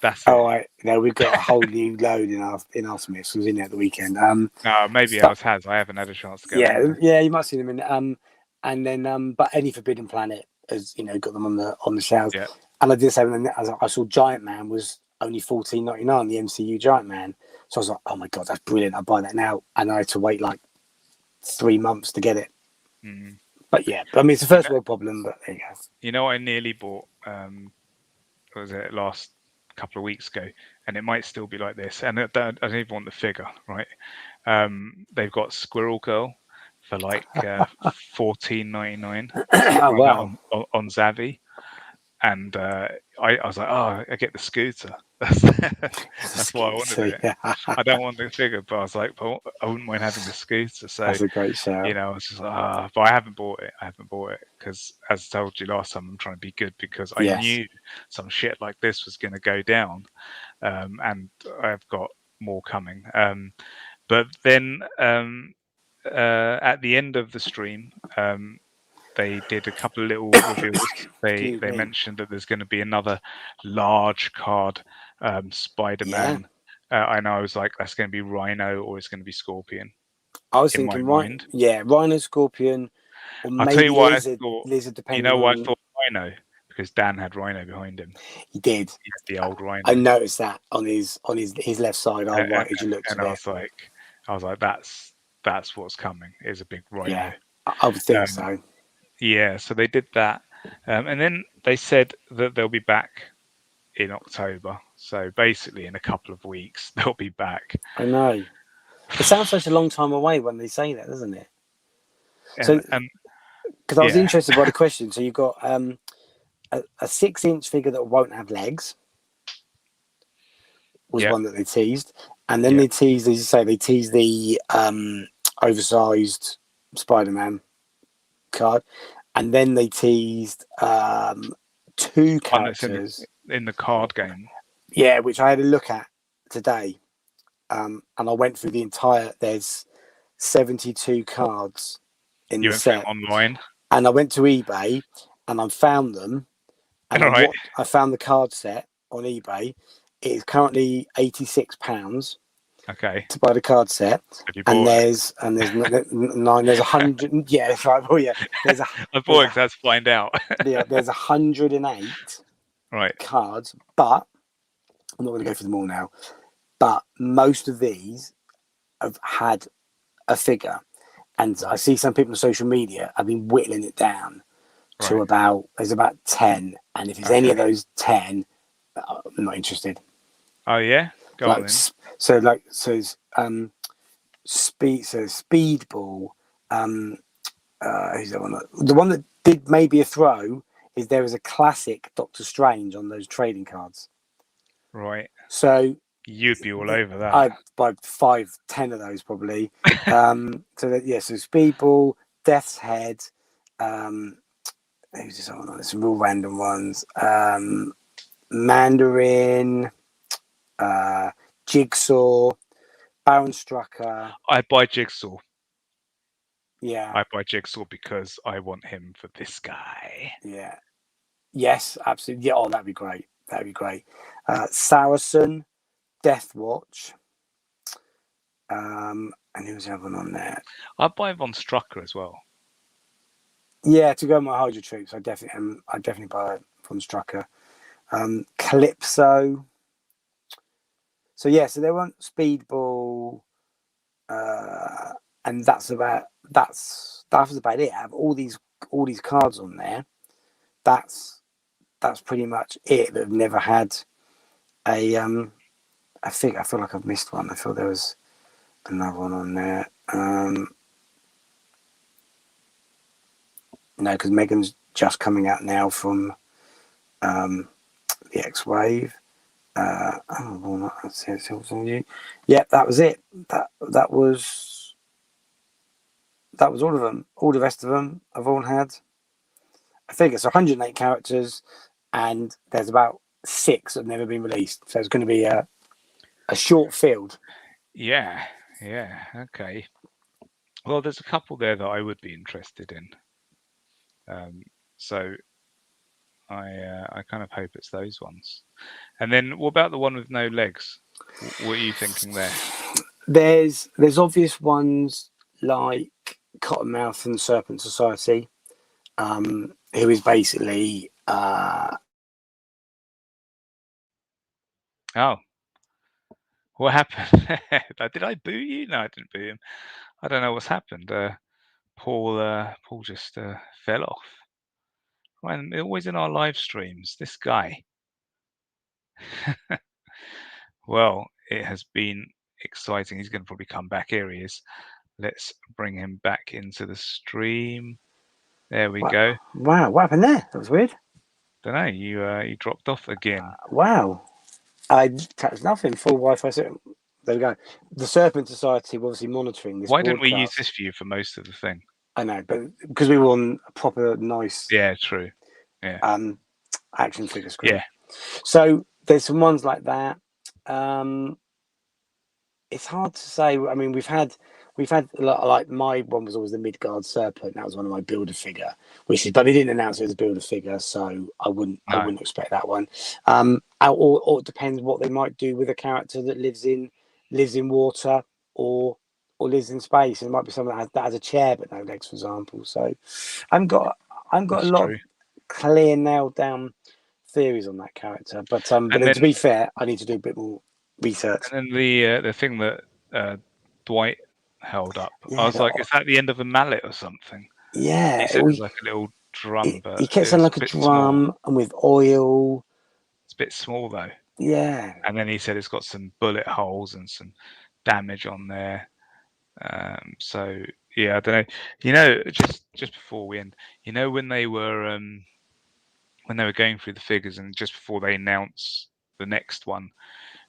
S1: That's
S2: All
S1: it.
S2: right, now we've got a whole new load in our Smiths. Was in there at the weekend.
S1: No, maybe
S2: Stuff.
S1: ours has. I haven't had a chance to go in
S2: Yeah,
S1: there.
S2: yeah, you might see them in and then but any Forbidden Planet has got them on the shelves.
S1: Yeah.
S2: And I did say when I saw Giant Man was only $14.99, the MCU Giant Man. So I was like, oh my god, that's brilliant! I'll buy that now. And I had to wait like 3 months to get it.
S1: Mm.
S2: But yeah, I mean it's a
S1: You
S2: first
S1: know,
S2: world problem. But there you go.
S1: I nearly bought. What was it last couple of weeks ago? And it might still be like this. And I don't even want the figure, right? They've got Squirrel Girl for like $14.99
S2: Oh
S1: right now
S2: wow,
S1: on Zavi. And I was like, oh, I get the scooter. That's why I wanted
S2: so,
S1: it.
S2: yeah.
S1: I don't want the figure, but I was like, but I wouldn't mind having the scooter. So,
S2: That's a great shout.
S1: I was just like, but I haven't bought it. I haven't bought it because, as I told you last time, I'm trying to be good because I
S2: Yes.
S1: knew some shit like this was going to go down, and I've got more coming. But then at the end of the stream, they did a couple of little reveals. They
S2: Excuse me.
S1: mentioned that there's going to be another large card Spider-Man. And I was like, that's going to be Rhino or it's going to be Scorpion
S2: I was
S1: in my
S2: thinking, right?
S1: mind.
S2: Yeah, Rhino, Scorpion, or
S1: I'll tell you
S2: maybe
S1: why I
S2: Lizard.
S1: thought.
S2: Lizard,
S1: You
S2: depending
S1: know why I
S2: on.
S1: thought Rhino? Because Dan had Rhino behind him.
S2: He did.
S1: He had the old Rhino.
S2: I noticed that on his left side. Oh, right, as you looked at
S1: and
S2: it.
S1: I was like, that's what's coming. Is a big Rhino.
S2: Yeah, I would think so.
S1: Yeah, so they did that, and then they said that they'll be back in October. So basically, in a couple of weeks, they'll be back.
S2: I know. It sounds such a long time away when they say that, doesn't it?
S1: And
S2: Because I was interested by the question. So you've got a 6-inch figure that won't have legs. Was one that they teased, and then they teased, as you say, the oversized Spider-Man card, and then they teased 2 characters
S1: in the card game.
S2: Yeah, which I had a look at today, and I went through the entire. There's 72 cards in the set
S1: online,
S2: and I went to eBay and I found them, and I found the card set on eBay. It is currently £86,
S1: Okay.
S2: to buy the card set.
S1: Have you
S2: And
S1: bought it?
S2: there's 100. Yeah, that's right. Well, yeah,
S1: I bought it 'cause let's find out.
S2: there's 108
S1: Right.
S2: cards, but I'm not going to go through them all now. But most of these have had a figure, and I see some people on social media have been whittling it down to
S1: Right.
S2: there's about 10, and if it's any of those 10, I'm not interested.
S1: Oh yeah. Go on
S2: Like
S1: then.
S2: so it's, speedball. Who's that one? The one that did maybe a throw is there was a classic Doctor Strange on those trading cards.
S1: Right.
S2: So
S1: You'd be all over
S2: I'd
S1: that.
S2: buy 5-10 of those probably. So speedball, Death's Head. Who's this one? There's some real random ones. Mandarin, Jigsaw, Baron Strucker.
S1: I'd buy Jigsaw.
S2: Yeah.
S1: I'd buy Jigsaw because I want him for this guy.
S2: Yeah. Yes, absolutely. Yeah, that'd be great. That'd be great. Saracen, Death Watch. And who's the other one on there?
S1: I'd buy Von Strucker as well.
S2: Yeah, to go with my Hydra troops, I definitely buy it from Strucker. Calypso. So there weren't Speedball, and that was about it. I have all these cards on there. That's pretty much it. That have never had a I feel like I've missed one. I thought there was another one on there. No, because Megan's just coming out now from the X-Wave. Yeah, that was it. That was all of them. All the rest of them have all had a figure. So 108 characters, and there's about 6 that have never been released. So it's going to be a short field.
S1: Yeah. Okay. Well, there's a couple there that I would be interested in. So I kind of hope it's those ones. And then what about the one with no legs? What are you thinking there?
S2: There's obvious ones like Cottonmouth and Serpent Society, who is basically
S1: Oh, what happened? Did I boo you? No, I didn't boo him. I don't know what's happened. Paul just fell off. Right, always in our live streams, this guy. Well, it has been exciting. He's going to probably come back. Here he is. Let's bring him back into the stream. There we go.
S2: Wow, what happened there? That was weird.
S1: Don't know. You dropped off again.
S2: Wow, I touched nothing. Full Wi-Fi. There we go. The Serpent Society were obviously monitoring this.
S1: Why didn't we use this view for most of the thing?
S2: I know, but because we were on a proper nice.
S1: Yeah, true. Yeah.
S2: Action figure screen.
S1: Yeah.
S2: So there's some ones like that. It's hard to say. I mean, we've had a lot, like my one was always the Midgard Serpent. That was one of my builder figure wishes, but they didn't announce it as a builder figure, so I wouldn't expect that one. Or it depends what they might do with a character that lives in water or lives in space. It might be something that has a chair but no legs, for example. So I've got
S1: That's
S2: a lot
S1: true.
S2: of clear nailed down theories on that character, but then, to be fair, I need to do a bit more research.
S1: And then the thing that Dwight held up, I was like, is that the end of a mallet or something?
S2: Yeah,
S1: he said it was like a little drum, but
S2: he kept saying like a drum small. And with oil.
S1: It's a bit small though.
S2: Yeah.
S1: And then he said it's got some bullet holes and some damage on there. So yeah, I don't know. You know, just before we end, you know, when they were going through the figures and just before they announced the next one,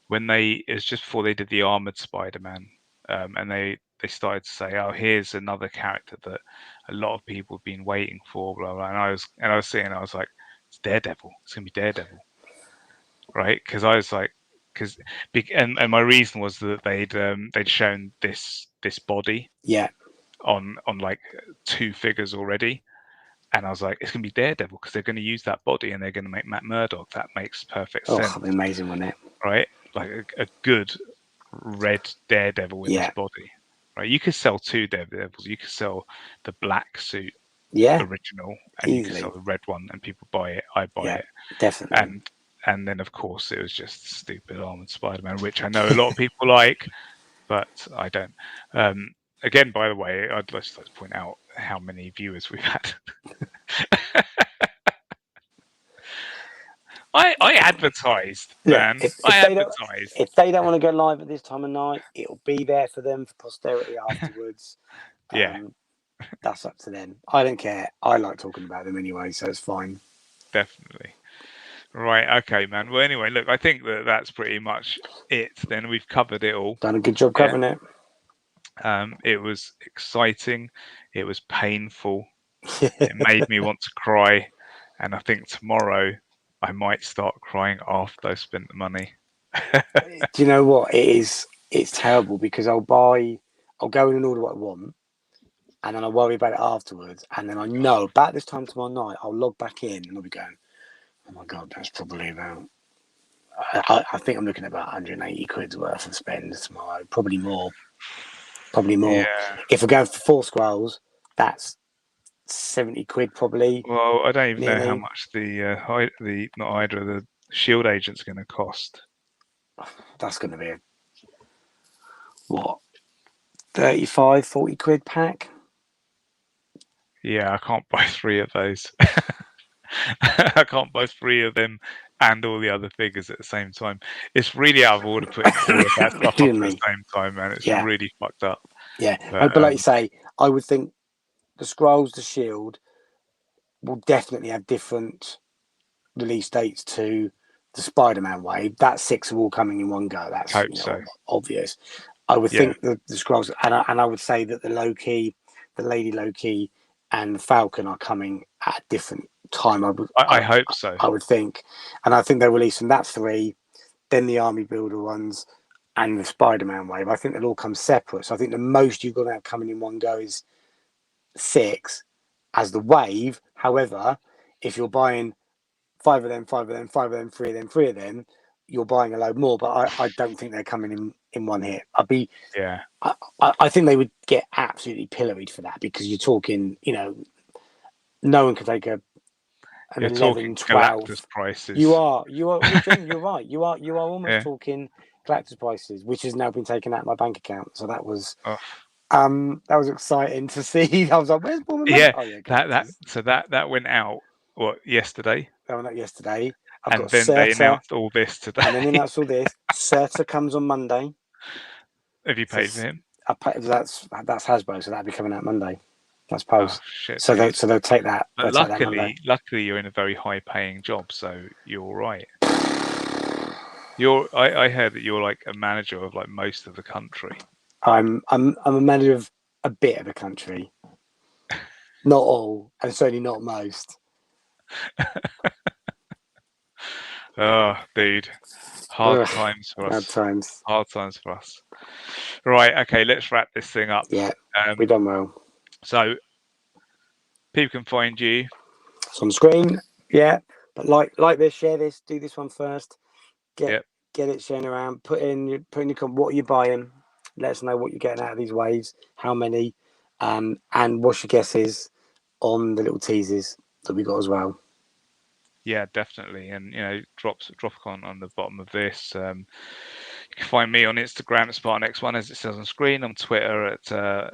S1: it was just before they did the Armored Spider-Man, and they started to say, oh, here's another character that a lot of people have been waiting for, blah, blah. And I was seeing, I was like, it's Daredevil. It's gonna be Daredevil, right? Because I was like, and my reason was that they'd shown this body, on like 2 figures already. And I was like, it's going to be Daredevil because they're going to use that body and they're going to make Matt Murdock. That makes perfect sense.
S2: Oh, amazing, wasn't it?
S1: Right? Like a good red Daredevil in his body, right? You could sell 2 Daredevils. You could sell the black suit original, and
S2: easily.
S1: you could sell the red one, and people buy it. I buy it,
S2: definitely.
S1: And then of course it was just stupid Armored Spider-Man, which I know a lot of people like, but I don't. Again, by the way, I'd just like to point out how many viewers we've had. I advertised, man. I advertised.
S2: If they don't want to go live at this time of night, it'll be there for them for posterity afterwards. That's up to them. I don't care. I like talking about them anyway, so it's fine.
S1: Definitely. Right. Okay, man. Well, anyway, look, I think that's pretty much it. Then we've covered it all.
S2: Done a good job covering it.
S1: It was exciting. It was painful. It made me want to cry, and I think tomorrow I might start crying after I spent the money.
S2: Do you know what it is? It's terrible because I'll go in and order what I want, and then I worry about it afterwards. And then I know about this time tomorrow night, I'll log back in and I'll be going, "Oh my god, that's probably about." I think I'm looking at about 180 quid's worth of spend tomorrow. Probably more. Yeah. If we're going for 4 scrolls, that's 70 quid probably.
S1: Well, I don't even know how much the not Hydra, the Shield agent's going to cost.
S2: That's going to be what, 35, 40 quid pack?
S1: Yeah, I can't buy 3 of those. I can't buy 3 of them and all the other figures at the same time. It's really out of order putting all of that stuff up at the same time, man. It's really fucked up.
S2: Yeah, but like you say, I would think the Scrolls, the Shield, will definitely have different release dates to the Spider-Man wave. That 6 are all coming in one go. That's obvious. I would think the Scrolls, and I would say that the Loki, the Lady Loki, and Falcon are coming at a different time. I
S1: hope so.
S2: I would think, and I think they're releasing that 3, then the Army Builder ones, and the Spider-Man wave. I think they'll all come separate. So I think the most you're going to have coming in one go is 6 as the wave. However, if you're buying 5 of them, 5 of them, 5 of them, 3 of them, 3 of them, you're buying a load more. But I don't think they're coming in one hit. I think they would get absolutely pilloried for that, because you're talking, no one could take an 11, 12
S1: Galactus prices.
S2: You're right. You are almost talking Galactus prices, which has now been taken out of my bank account. So that was that was exciting to see. I was like, "Where's Bournemouth?"
S1: That went out yesterday.
S2: That went out yesterday.
S1: And then they announced all this today.
S2: And then they announced all this. Serta comes on Monday.
S1: Have you paid for him?
S2: That's Hasbro, so that'll be coming out Monday. That's post.
S1: Oh, shit,
S2: so they'll take that.
S1: But luckily, you're in a very high-paying job, so you're all right. I heard that you're like a manager of like most of the country.
S2: I'm a manager of a bit of the country, not all, and certainly not most.
S1: Oh, dude, hard times for us. Hard times for us. Right, okay, let's wrap this thing up.
S2: Yeah, we've done well.
S1: So, people can find you.
S2: It's on the screen. Yeah, but like this, share this, do this one first. Get it sharing around. Put in your comment. What are you buying? Let us know what you're getting out of these waves. How many? And what's your guesses on the little teasers that we got as well.
S1: Yeah, definitely. And, drop a comment on the bottom of this. You can find me on Instagram at SpartanX1, as it says on screen, on Twitter at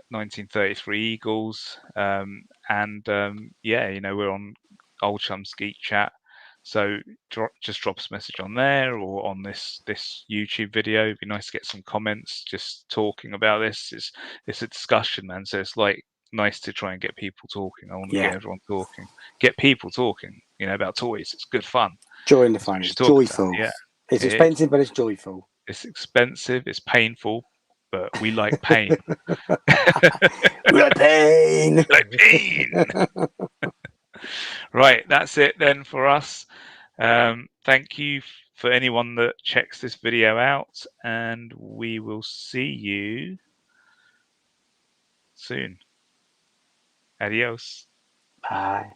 S1: 1933 Eagles. We're on Old Chums Geek Chat. So just drop us a message on there or on this YouTube video. It'd be nice to get some comments just talking about this. It's a discussion, man. So it's like nice to try and get people talking. I want to get everyone talking. Get people talking, about toys. It's good fun.
S2: Joy in the fun. It's joyful.
S1: Yeah.
S2: It's expensive, but it's joyful.
S1: It's expensive. It's painful, but we like pain.
S2: We like pain.
S1: We like pain. Right, that's it then for us. Thank you for anyone that checks this video out, and we will see you soon. Adios.
S2: Bye.